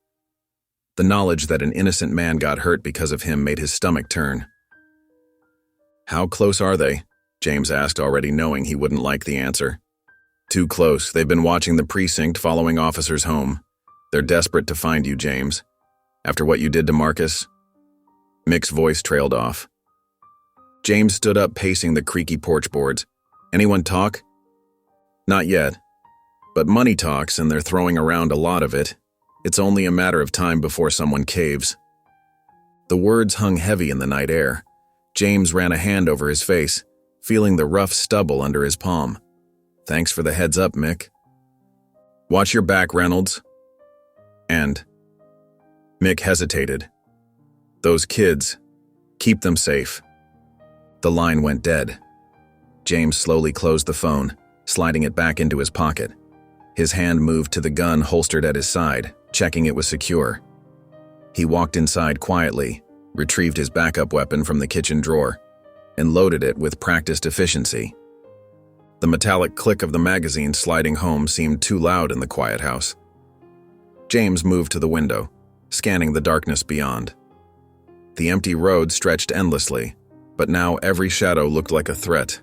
The knowledge that an innocent man got hurt because of him made his stomach turn. "How close are they?" James asked, already knowing he wouldn't like the answer. "Too close. They've been watching the precinct, following officers home. They're desperate to find you, James. After what you did to Marcus." Mick's voice trailed off. James stood up, pacing the creaky porch boards. "Anyone talk?" "Not yet. But money talks, and they're throwing around a lot of it. It's only a matter of time before someone caves." The words hung heavy in the night air. James ran a hand over his face, feeling the rough stubble under his palm. "Thanks for the heads up, Mick." "Watch your back, Reynolds." And Mick hesitated. "Those kids, keep them safe." The line went dead. James slowly closed the phone, sliding it back into his pocket. His hand moved to the gun holstered at his side, checking it was secure. He walked inside quietly, retrieved his backup weapon from the kitchen drawer, and loaded it with practiced efficiency. The metallic click of the magazine sliding home seemed too loud in the quiet house. James moved to the window, scanning the darkness beyond. The empty road stretched endlessly, but now every shadow looked like a threat.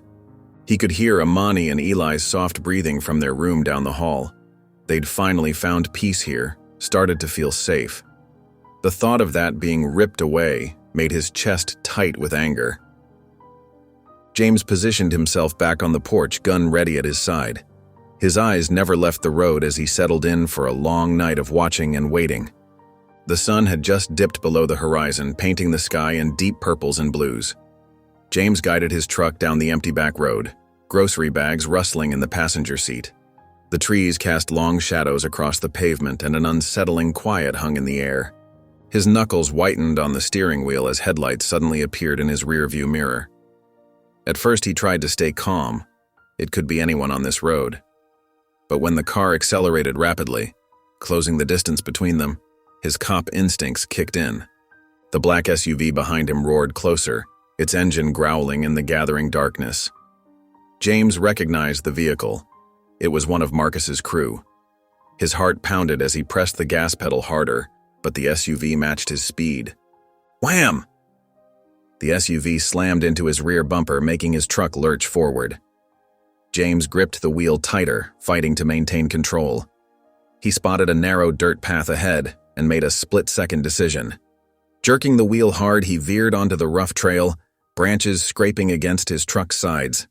He could hear Amani and Eli's soft breathing from their room down the hall. They'd finally found peace here, started to feel safe. The thought of that being ripped away made his chest tight with anger. James positioned himself back on the porch, gun ready at his side. His eyes never left the road as he settled in for a long night of watching and waiting. The sun had just dipped below the horizon, painting the sky in deep purples and blues. James guided his truck down the empty back road, grocery bags rustling in the passenger seat. The trees cast long shadows across the pavement and an unsettling quiet hung in the air. His knuckles whitened on the steering wheel as headlights suddenly appeared in his rearview mirror. At first he tried to stay calm. It could be anyone on this road. But when the car accelerated rapidly, closing the distance between them, his cop instincts kicked in. The black SUV behind him roared closer, its engine growling in the gathering darkness. James recognized the vehicle. It was one of Marcus's crew. His heart pounded as he pressed the gas pedal harder, but the SUV matched his speed. Wham! The SUV slammed into his rear bumper, making his truck lurch forward. James gripped the wheel tighter, fighting to maintain control. He spotted a narrow dirt path ahead and made a split-second decision. Jerking the wheel hard, he veered onto the rough trail, branches scraping against his truck's sides.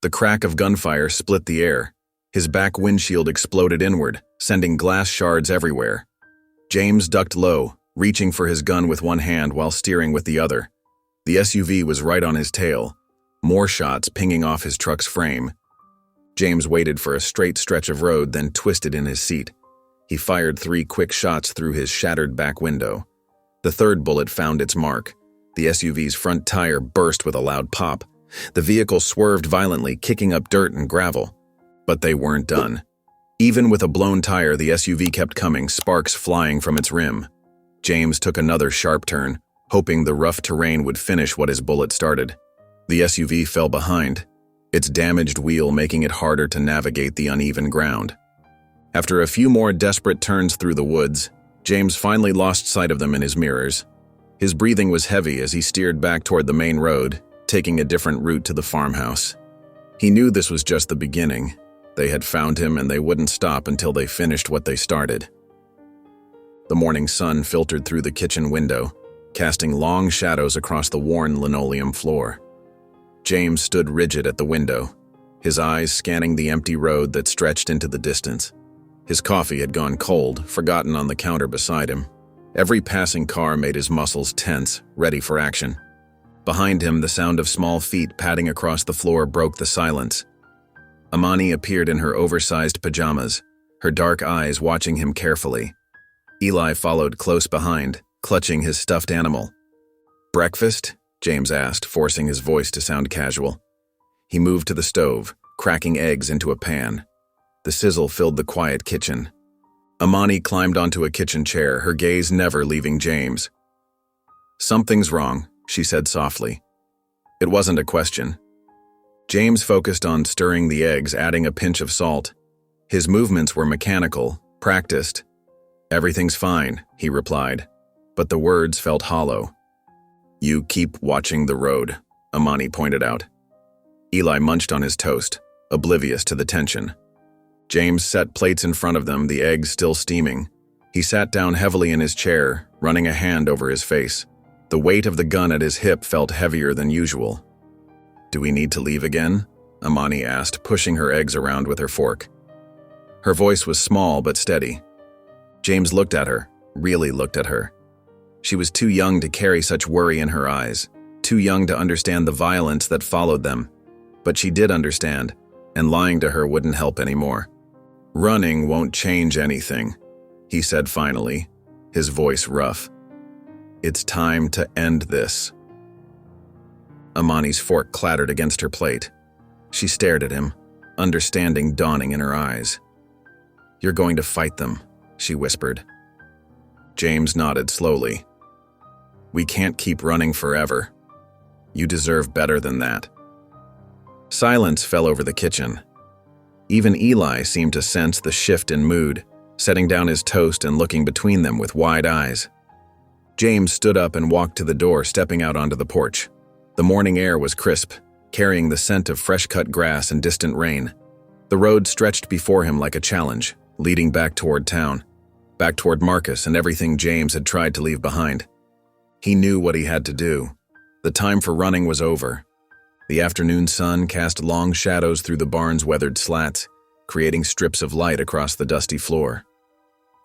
The crack of gunfire split the air. His back windshield exploded inward, sending glass shards everywhere. James ducked low, reaching for his gun with one hand while steering with the other. The SUV was right on his tail, more shots pinging off his truck's frame. James waited for a straight stretch of road, then twisted in his seat. He fired 3 quick shots through his shattered back window. The third bullet found its mark. The SUV's front tire burst with a loud pop. The vehicle swerved violently, kicking up dirt and gravel. But they weren't done. Even with a blown tire, the SUV kept coming, sparks flying from its rim. James took another sharp turn, hoping the rough terrain would finish what his bullet started. The SUV fell behind, its damaged wheel making it harder to navigate the uneven ground. After a few more desperate turns through the woods, James finally lost sight of them in his mirrors. His breathing was heavy as he steered back toward the main road, taking a different route to the farmhouse. He knew this was just the beginning. They had found him and they wouldn't stop until they finished what they started. The morning sun filtered through the kitchen window, casting long shadows across the worn linoleum floor. James stood rigid at the window, his eyes scanning the empty road that stretched into the distance. His coffee had gone cold, forgotten on the counter beside him. Every passing car made his muscles tense, ready for action. Behind him, the sound of small feet padding across the floor broke the silence. Amani appeared in her oversized pajamas, her dark eyes watching him carefully. Eli followed close behind, clutching his stuffed animal. "Breakfast?" James asked, forcing his voice to sound casual. He moved to the stove, cracking eggs into a pan. The sizzle filled the quiet kitchen. Amani climbed onto a kitchen chair, her gaze never leaving James. "Something's wrong," she said softly. It wasn't a question. James focused on stirring the eggs, adding a pinch of salt. His movements were mechanical, practiced. "Everything's fine," he replied, but the words felt hollow. "You keep watching the road," Amani pointed out. Eli munched on his toast, oblivious to the tension. James set plates in front of them, the eggs still steaming. He sat down heavily in his chair, running a hand over his face. The weight of the gun at his hip felt heavier than usual. "Do we need to leave again?" Amani asked, pushing her eggs around with her fork. Her voice was small but steady. James looked at her, really looked at her. She was too young to carry such worry in her eyes, too young to understand the violence that followed them. But she did understand, and lying to her wouldn't help anymore. "Running won't change anything," he said finally, his voice rough. "It's time to end this." Amani's fork clattered against her plate. She stared at him, understanding dawning in her eyes. "You're going to fight them," she whispered. James nodded slowly. "We can't keep running forever. You deserve better than that." Silence fell over the kitchen. Even Eli seemed to sense the shift in mood, setting down his toast and looking between them with wide eyes. James stood up and walked to the door, stepping out onto the porch. The morning air was crisp, carrying the scent of fresh-cut grass and distant rain. The road stretched before him like a challenge, leading back toward town, back toward Marcus and everything James had tried to leave behind. He knew what he had to do. The time for running was over. The afternoon sun cast long shadows through the barn's weathered slats, creating strips of light across the dusty floor.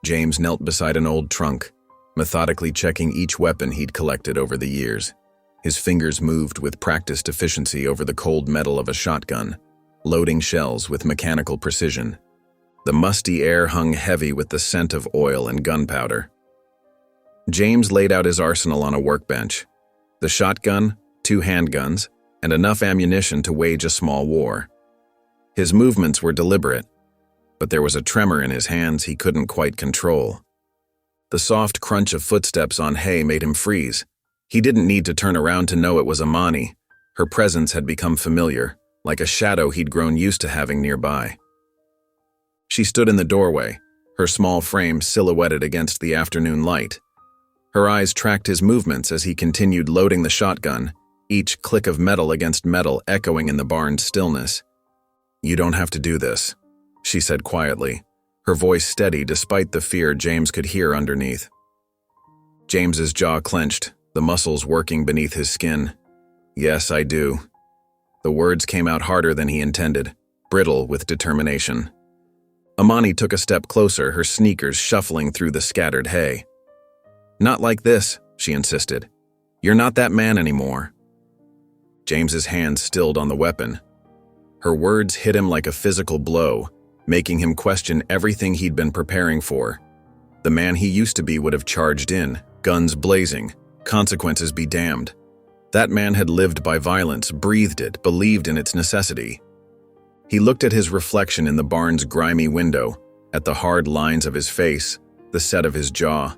James knelt beside an old trunk, methodically checking each weapon he'd collected over the years. His fingers moved with practiced efficiency over the cold metal of a shotgun, loading shells with mechanical precision. The musty air hung heavy with the scent of oil and gunpowder. James laid out his arsenal on a workbench. The shotgun, 2 handguns, and enough ammunition to wage a small war. His movements were deliberate, but there was a tremor in his hands he couldn't quite control. The soft crunch of footsteps on hay made him freeze. He didn't need to turn around to know it was Amani. Her presence had become familiar, like a shadow he'd grown used to having nearby. She stood in the doorway, her small frame silhouetted against the afternoon light. Her eyes tracked his movements as he continued loading the shotgun, each click of metal against metal echoing in the barn's stillness. "You don't have to do this," she said quietly, her voice steady despite the fear James could hear underneath. James's jaw clenched, the muscles working beneath his skin. "Yes, I do." The words came out harder than he intended, brittle with determination. Amani took a step closer, her sneakers shuffling through the scattered hay. "Not like this," she insisted. "You're not that man anymore." James's hand stilled on the weapon. Her words hit him like a physical blow, making him question everything he'd been preparing for. The man he used to be would have charged in, guns blazing, consequences be damned. That man had lived by violence, breathed it, believed in its necessity. He looked at his reflection in the barn's grimy window, at the hard lines of his face, the set of his jaw,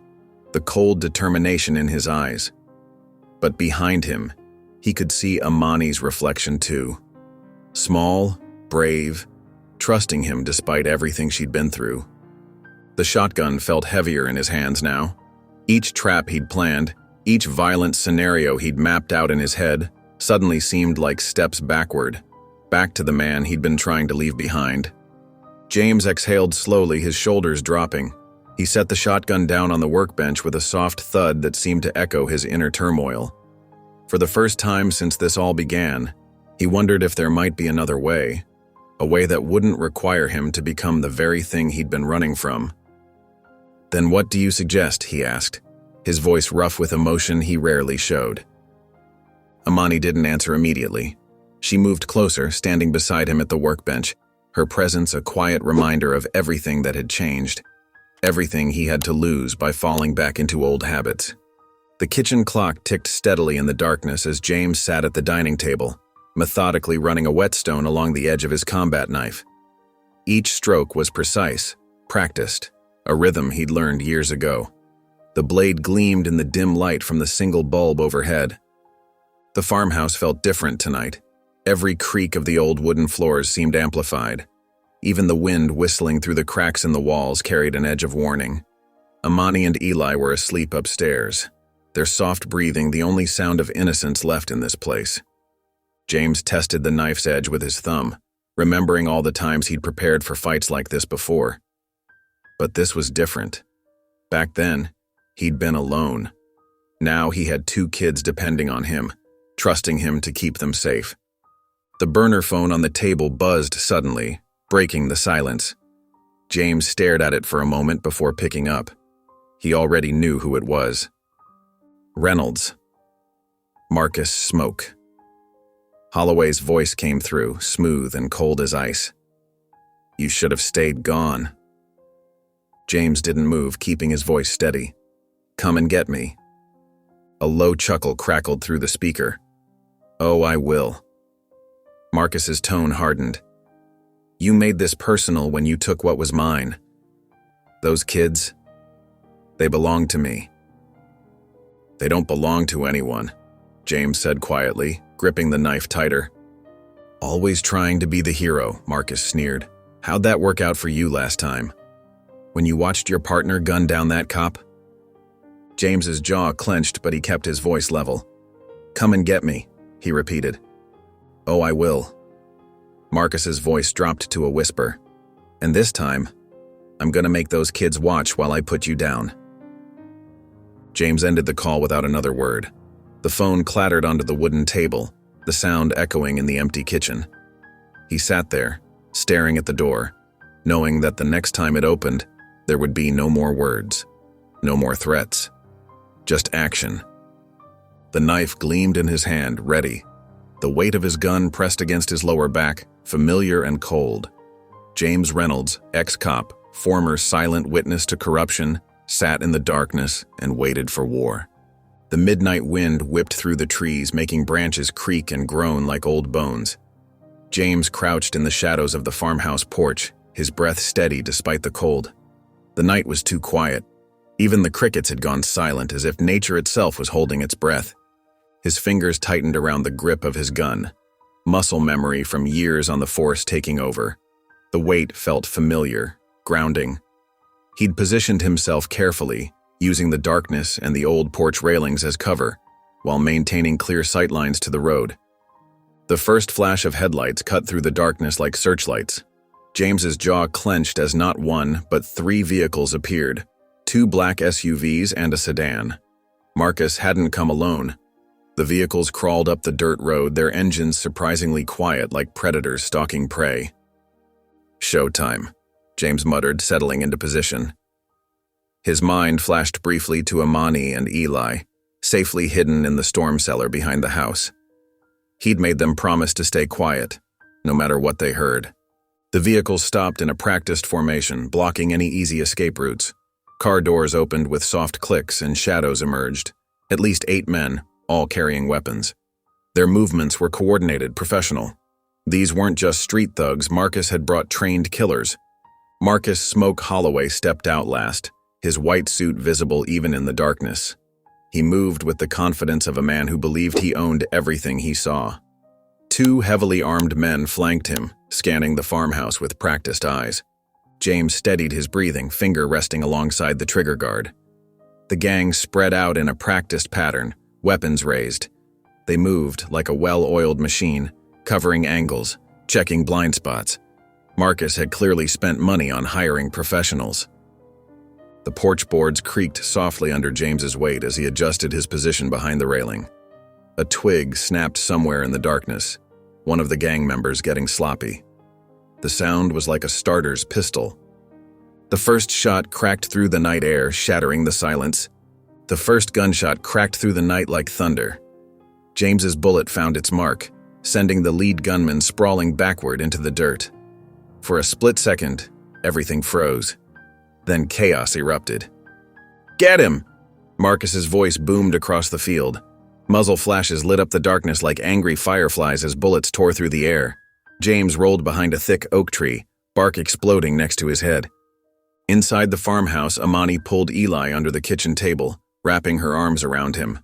the cold determination in his eyes. But behind him, he could see Amani's reflection too. Small, brave, trusting him despite everything she'd been through. The shotgun felt heavier in his hands now. Each trap he'd planned, each violent scenario he'd mapped out in his head, suddenly seemed like steps backward, back to the man he'd been trying to leave behind. James exhaled slowly, his shoulders dropping. He set the shotgun down on the workbench with a soft thud that seemed to echo his inner turmoil. For the first time since this all began, he wondered if there might be another way, a way that wouldn't require him to become the very thing he'd been running from. "Then what do you suggest?" he asked, his voice rough with emotion he rarely showed. Amani didn't answer immediately. She moved closer, standing beside him at the workbench, her presence a quiet reminder of everything that had changed, everything he had to lose by falling back into old habits. The kitchen clock ticked steadily in the darkness as James sat at the dining table, methodically running a whetstone along the edge of his combat knife. Each stroke was precise, practiced, a rhythm he'd learned years ago. The blade gleamed in the dim light from the single bulb overhead. The farmhouse felt different tonight. Every creak of the old wooden floors seemed amplified. Even the wind whistling through the cracks in the walls carried an edge of warning. Amani and Eli were asleep upstairs, their soft breathing the only sound of innocence left in this place. James tested the knife's edge with his thumb, remembering all the times he'd prepared for fights like this before. But this was different. Back then, he'd been alone. Now he had 2 kids depending on him, trusting him to keep them safe. The burner phone on the table buzzed suddenly, breaking the silence. James stared at it for a moment before picking up. He already knew who it was. Reynolds. Marcus Smoke. Holloway's voice came through, smooth and cold as ice. "You should have stayed gone." James didn't move, keeping his voice steady. "Come and get me." A low chuckle crackled through the speaker. "Oh, I will." Marcus's tone hardened. "You made this personal when you took what was mine. Those kids, they belong to me." "They don't belong to anyone," James said quietly, gripping the knife tighter. "Always trying to be the hero," Marcus sneered. "How'd that work out for you last time? When you watched your partner gun down that cop?" James's jaw clenched, but he kept his voice level. "Come and get me," he repeated. "Oh, I will." Marcus's voice dropped to a whisper. "And this time, I'm gonna make those kids watch while I put you down." James ended the call without another word. The phone clattered onto the wooden table, the sound echoing in the empty kitchen. He sat there, staring at the door, knowing that the next time it opened, there would be no more words, no more threats, just action. The knife gleamed in his hand, ready. The weight of his gun pressed against his lower back, familiar and cold. James Reynolds, ex-cop, former silent witness to corruption, sat in the darkness and waited for war. The midnight wind whipped through the trees, making branches creak and groan like old bones. James crouched in the shadows of the farmhouse porch, his breath steady despite the cold. The night was too quiet. Even the crickets had gone silent, as if nature itself was holding its breath. His fingers tightened around the grip of his gun, muscle memory from years on the force taking over. The weight felt familiar, grounding. He'd positioned himself carefully, using the darkness and the old porch railings as cover, while maintaining clear sightlines to the road. The first flash of headlights cut through the darkness like searchlights. James's jaw clenched as not one, but 3 vehicles appeared, 2 black SUVs and a sedan. Marcus hadn't come alone. The vehicles crawled up the dirt road, their engines surprisingly quiet like predators stalking prey. "Showtime," James muttered, settling into position. His mind flashed briefly to Amani and Eli, safely hidden in the storm cellar behind the house. He'd made them promise to stay quiet, no matter what they heard. The vehicles stopped in a practiced formation, blocking any easy escape routes. Car doors opened with soft clicks and shadows emerged. At least 8 men, all carrying weapons. Their movements were coordinated, professional. These weren't just street thugs, Marcus had brought trained killers. Marcus Smoke Holloway stepped out last, his white suit visible even in the darkness. He moved with the confidence of a man who believed he owned everything he saw. 2 heavily armed men flanked him, scanning the farmhouse with practiced eyes. James steadied his breathing, finger resting alongside the trigger guard. The gang spread out in a practiced pattern, weapons raised. They moved like a well-oiled machine, covering angles, checking blind spots. Marcus had clearly spent money on hiring professionals. The porch boards creaked softly under James's weight as he adjusted his position behind the railing. A twig snapped somewhere in the darkness, one of the gang members getting sloppy. The sound was like a starter's pistol. The first shot cracked through the night air, shattering the silence. The first gunshot cracked through the night like thunder. James's bullet found its mark, sending the lead gunman sprawling backward into the dirt. For a split second, everything froze. Then chaos erupted. "Get him!" Marcus's voice boomed across the field. Muzzle flashes lit up the darkness like angry fireflies as bullets tore through the air. James rolled behind a thick oak tree, bark exploding next to his head. Inside the farmhouse, Amani pulled Eli under the kitchen table, wrapping her arms around him.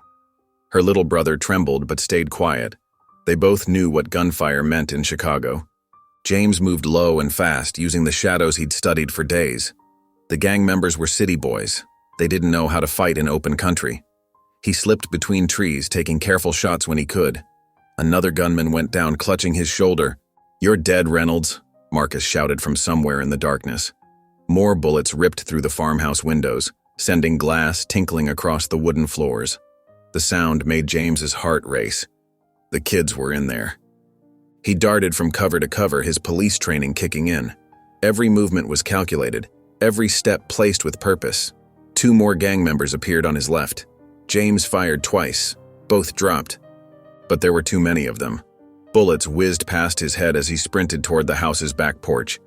Her little brother trembled but stayed quiet. They both knew what gunfire meant in Chicago. James moved low and fast, using the shadows he'd studied for days. The gang members were city boys. They didn't know how to fight in open country. He slipped between trees, taking careful shots when he could. Another gunman went down, clutching his shoulder. "You're dead, Reynolds," Marcus shouted from somewhere in the darkness. More bullets ripped through the farmhouse windows, sending glass tinkling across the wooden floors. The sound made James's heart race. The kids were in there. He darted from cover to cover, his police training kicking in. Every movement was calculated, every step placed with purpose. 2 more gang members appeared on his left. James fired twice. Both dropped. But there were too many of them. Bullets whizzed past his head as he sprinted toward the house's back porch.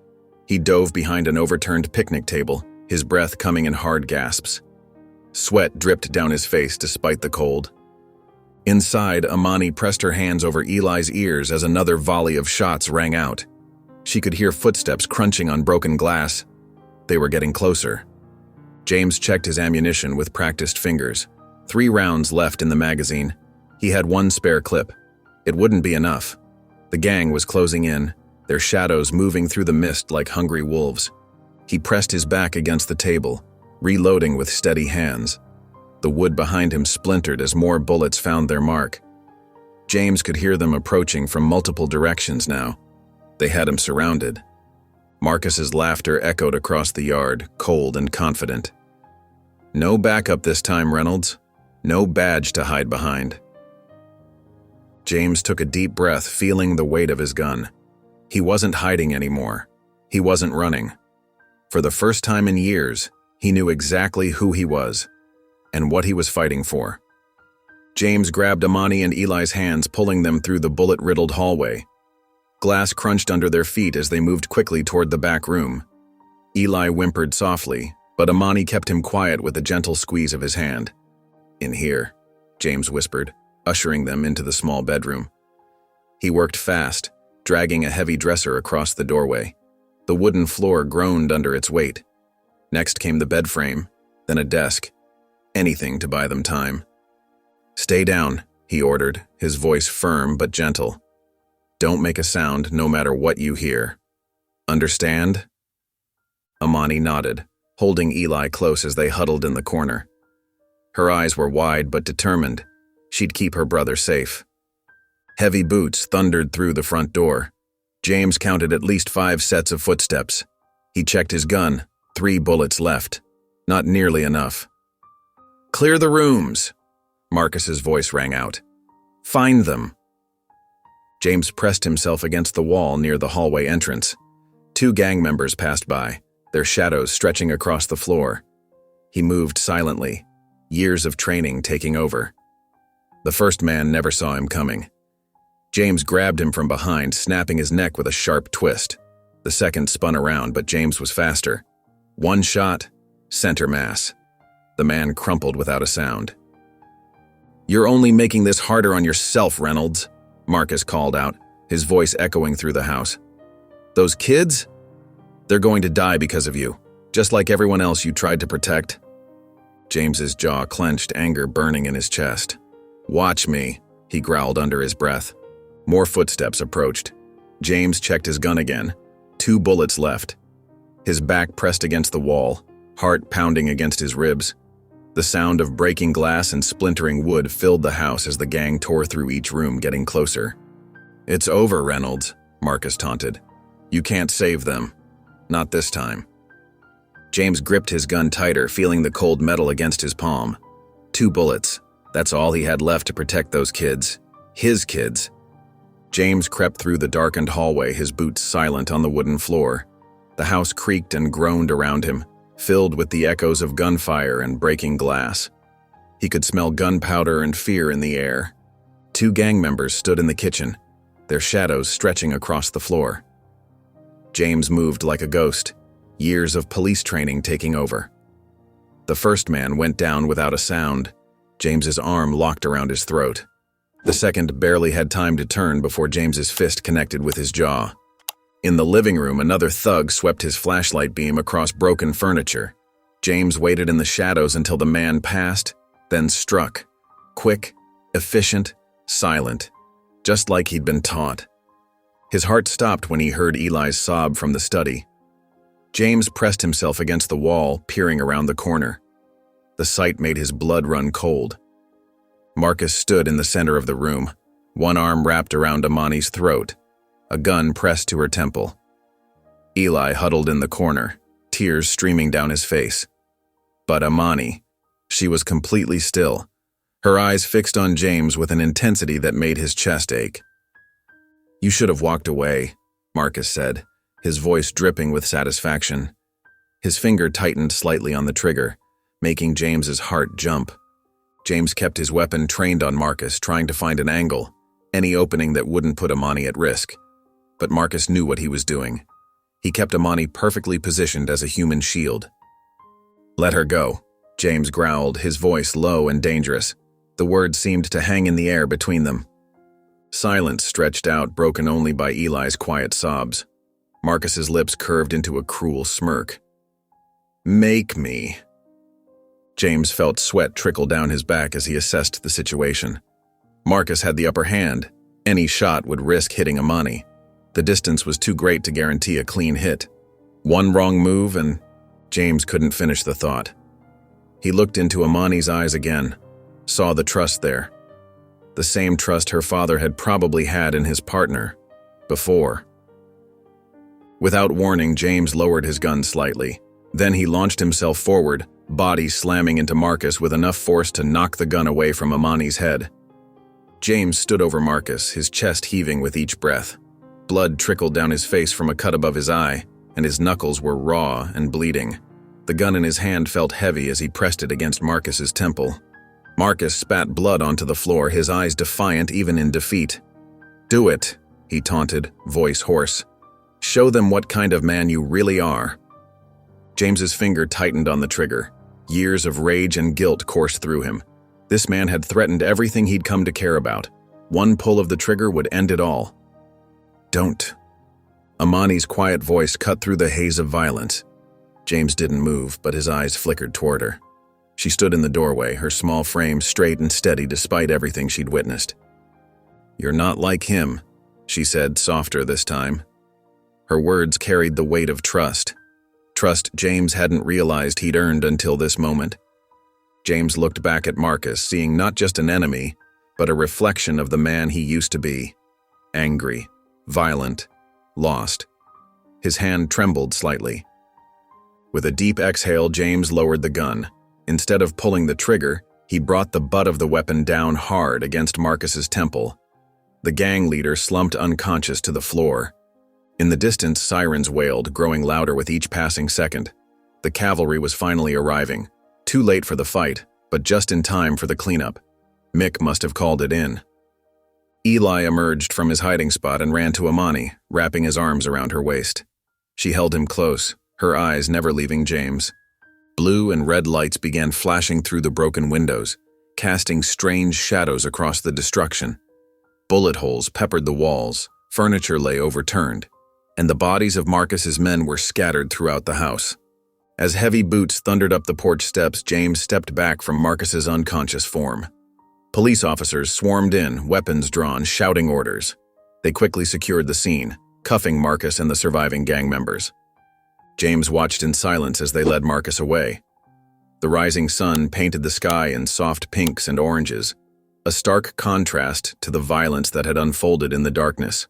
He dove behind an overturned picnic table, his breath coming in hard gasps. Sweat dripped down his face despite the cold. Inside, Amani pressed her hands over Eli's ears as another volley of shots rang out. She could hear footsteps crunching on broken glass. They were getting closer. James checked his ammunition with practiced fingers. 3 rounds left in the magazine. He had 1 spare clip. It wouldn't be enough. The gang was closing in, their shadows moving through the mist like hungry wolves. He pressed his back against the table, reloading with steady hands. The wood behind him splintered as more bullets found their mark. James could hear them approaching from multiple directions now. They had him surrounded. Marcus's laughter echoed across the yard, cold and confident. "No backup this time, Reynolds. No badge to hide behind." James took a deep breath, feeling the weight of his gun. He wasn't hiding anymore. He wasn't running. For the first time in years, he knew exactly who he was and what he was fighting for. James grabbed Amani and Eli's hands, pulling them through the bullet-riddled hallway. Glass crunched under their feet as they moved quickly toward the back room. Eli whimpered softly, but Amani kept him quiet with a gentle squeeze of his hand. "In here," James whispered, ushering them into the small bedroom. He worked fast, dragging a heavy dresser across the doorway. The wooden floor groaned under its weight. Next came the bed frame, then a desk. Anything to buy them time. "Stay down," he ordered, his voice firm but gentle. "Don't make a sound no matter what you hear. Understand?" Amani nodded, holding Eli close as they huddled in the corner. Her eyes were wide but determined. She'd keep her brother safe. Heavy boots thundered through the front door. James counted at least 5 sets of footsteps. He checked his gun, 3 bullets left. Not nearly enough. "Clear the rooms," Marcus's voice rang out. "Find them." James pressed himself against the wall near the hallway entrance. 2 gang members passed by, their shadows stretching across the floor. He moved silently, years of training taking over. The first man never saw him coming. James grabbed him from behind, snapping his neck with a sharp twist. The second spun around, but James was faster. One shot, center mass. The man crumpled without a sound. "You're only making this harder on yourself, Reynolds," Marcus called out, his voice echoing through the house. "Those kids? They're going to die because of you, just like everyone else you tried to protect." James's jaw clenched, anger burning in his chest. "Watch me," he growled under his breath. More footsteps approached. James checked his gun again. 2 bullets left. His back pressed against the wall, heart pounding against his ribs. The sound of breaking glass and splintering wood filled the house as the gang tore through each room, getting closer. "It's over, Reynolds," Marcus taunted. "You can't save them. Not this time." James gripped his gun tighter, feeling the cold metal against his palm. 2 bullets. That's all he had left to protect those kids. His kids. James crept through the darkened hallway, his boots silent on the wooden floor. The house creaked and groaned around him, filled with the echoes of gunfire and breaking glass. He could smell gunpowder and fear in the air. 2 gang members stood in the kitchen, their shadows stretching across the floor. James moved like a ghost, years of police training taking over. The first man went down without a sound. James's arm locked around his throat. The second barely had time to turn before James's fist connected with his jaw. In the living room, another thug swept his flashlight beam across broken furniture. James waited in the shadows until the man passed, then struck. Quick, efficient, silent, just like he'd been taught. His heart stopped when he heard Eli's sob from the study. James pressed himself against the wall, peering around the corner. The sight made his blood run cold. Marcus stood in the center of the room, one arm wrapped around Amani's throat, a gun pressed to her temple. Eli huddled in the corner, tears streaming down his face. But Amani, she was completely still, her eyes fixed on James with an intensity that made his chest ache. "You should have walked away," Marcus said, his voice dripping with satisfaction. His finger tightened slightly on the trigger, making James's heart jump. James kept his weapon trained on Marcus, trying to find an angle, any opening that wouldn't put Amani at risk. But Marcus knew what he was doing. He kept Amani perfectly positioned as a human shield. "Let her go," James growled, his voice low and dangerous. The words seemed to hang in the air between them. Silence stretched out, broken only by Eli's quiet sobs. Marcus's lips curved into a cruel smirk. "Make me." James felt sweat trickle down his back as he assessed the situation. Marcus had the upper hand. Any shot would risk hitting Amani. The distance was too great to guarantee a clean hit. One wrong move and James couldn't finish the thought. He looked into Amani's eyes again, saw the trust there. The same trust her father had probably had in his partner before. Without warning, James lowered his gun slightly. Then he launched himself forward, body slamming into Marcus with enough force to knock the gun away from Amani's head. James stood over Marcus, his chest heaving with each breath. Blood trickled down his face from a cut above his eye, and his knuckles were raw and bleeding. The gun in his hand felt heavy as he pressed it against Marcus's temple. Marcus spat blood onto the floor, his eyes defiant even in defeat. "Do it," he taunted, voice hoarse. "Show them what kind of man you really are." James's finger tightened on the trigger. Years of rage and guilt coursed through him. This man had threatened everything he'd come to care about. One pull of the trigger would end it all. "Don't." Amani's quiet voice cut through the haze of violence. James didn't move, but his eyes flickered toward her. She stood in the doorway, her small frame straight and steady despite everything she'd witnessed. "You're not like him," she said, softer this time. Her words carried the weight of trust. Trust James hadn't realized he'd earned until this moment. James looked back at Marcus, seeing not just an enemy, but a reflection of the man he used to be. Angry, violent, lost. His hand trembled slightly. With a deep exhale, James lowered the gun. Instead of pulling the trigger, he brought the butt of the weapon down hard against Marcus's temple. The gang leader slumped unconscious to the floor. In the distance, sirens wailed, growing louder with each passing second. The cavalry was finally arriving, too late for the fight, but just in time for the cleanup. Mick must have called it in. Eli emerged from his hiding spot and ran to Amani, wrapping his arms around her waist. She held him close, her eyes never leaving James. Blue and red lights began flashing through the broken windows, casting strange shadows across the destruction. Bullet holes peppered the walls, furniture lay overturned, and the bodies of Marcus's men were scattered throughout the house. As heavy boots thundered up the porch steps, James stepped back from Marcus's unconscious form. Police officers swarmed in, weapons drawn, shouting orders. They quickly secured the scene, cuffing Marcus and the surviving gang members. James watched in silence as they led Marcus away. The rising sun painted the sky in soft pinks and oranges, a stark contrast to the violence that had unfolded in the darkness.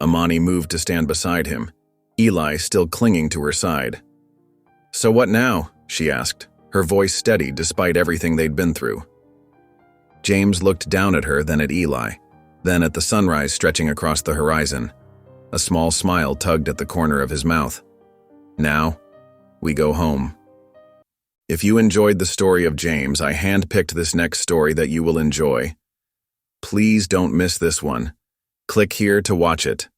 Amani moved to stand beside him, Eli still clinging to her side. "So what now?" she asked, her voice steady despite everything they'd been through. James looked down at her, then at Eli, then at the sunrise stretching across the horizon. A small smile tugged at the corner of his mouth. "Now, we go home." If you enjoyed the story of James, I handpicked this next story that you will enjoy. Please don't miss this one. Click here to watch it.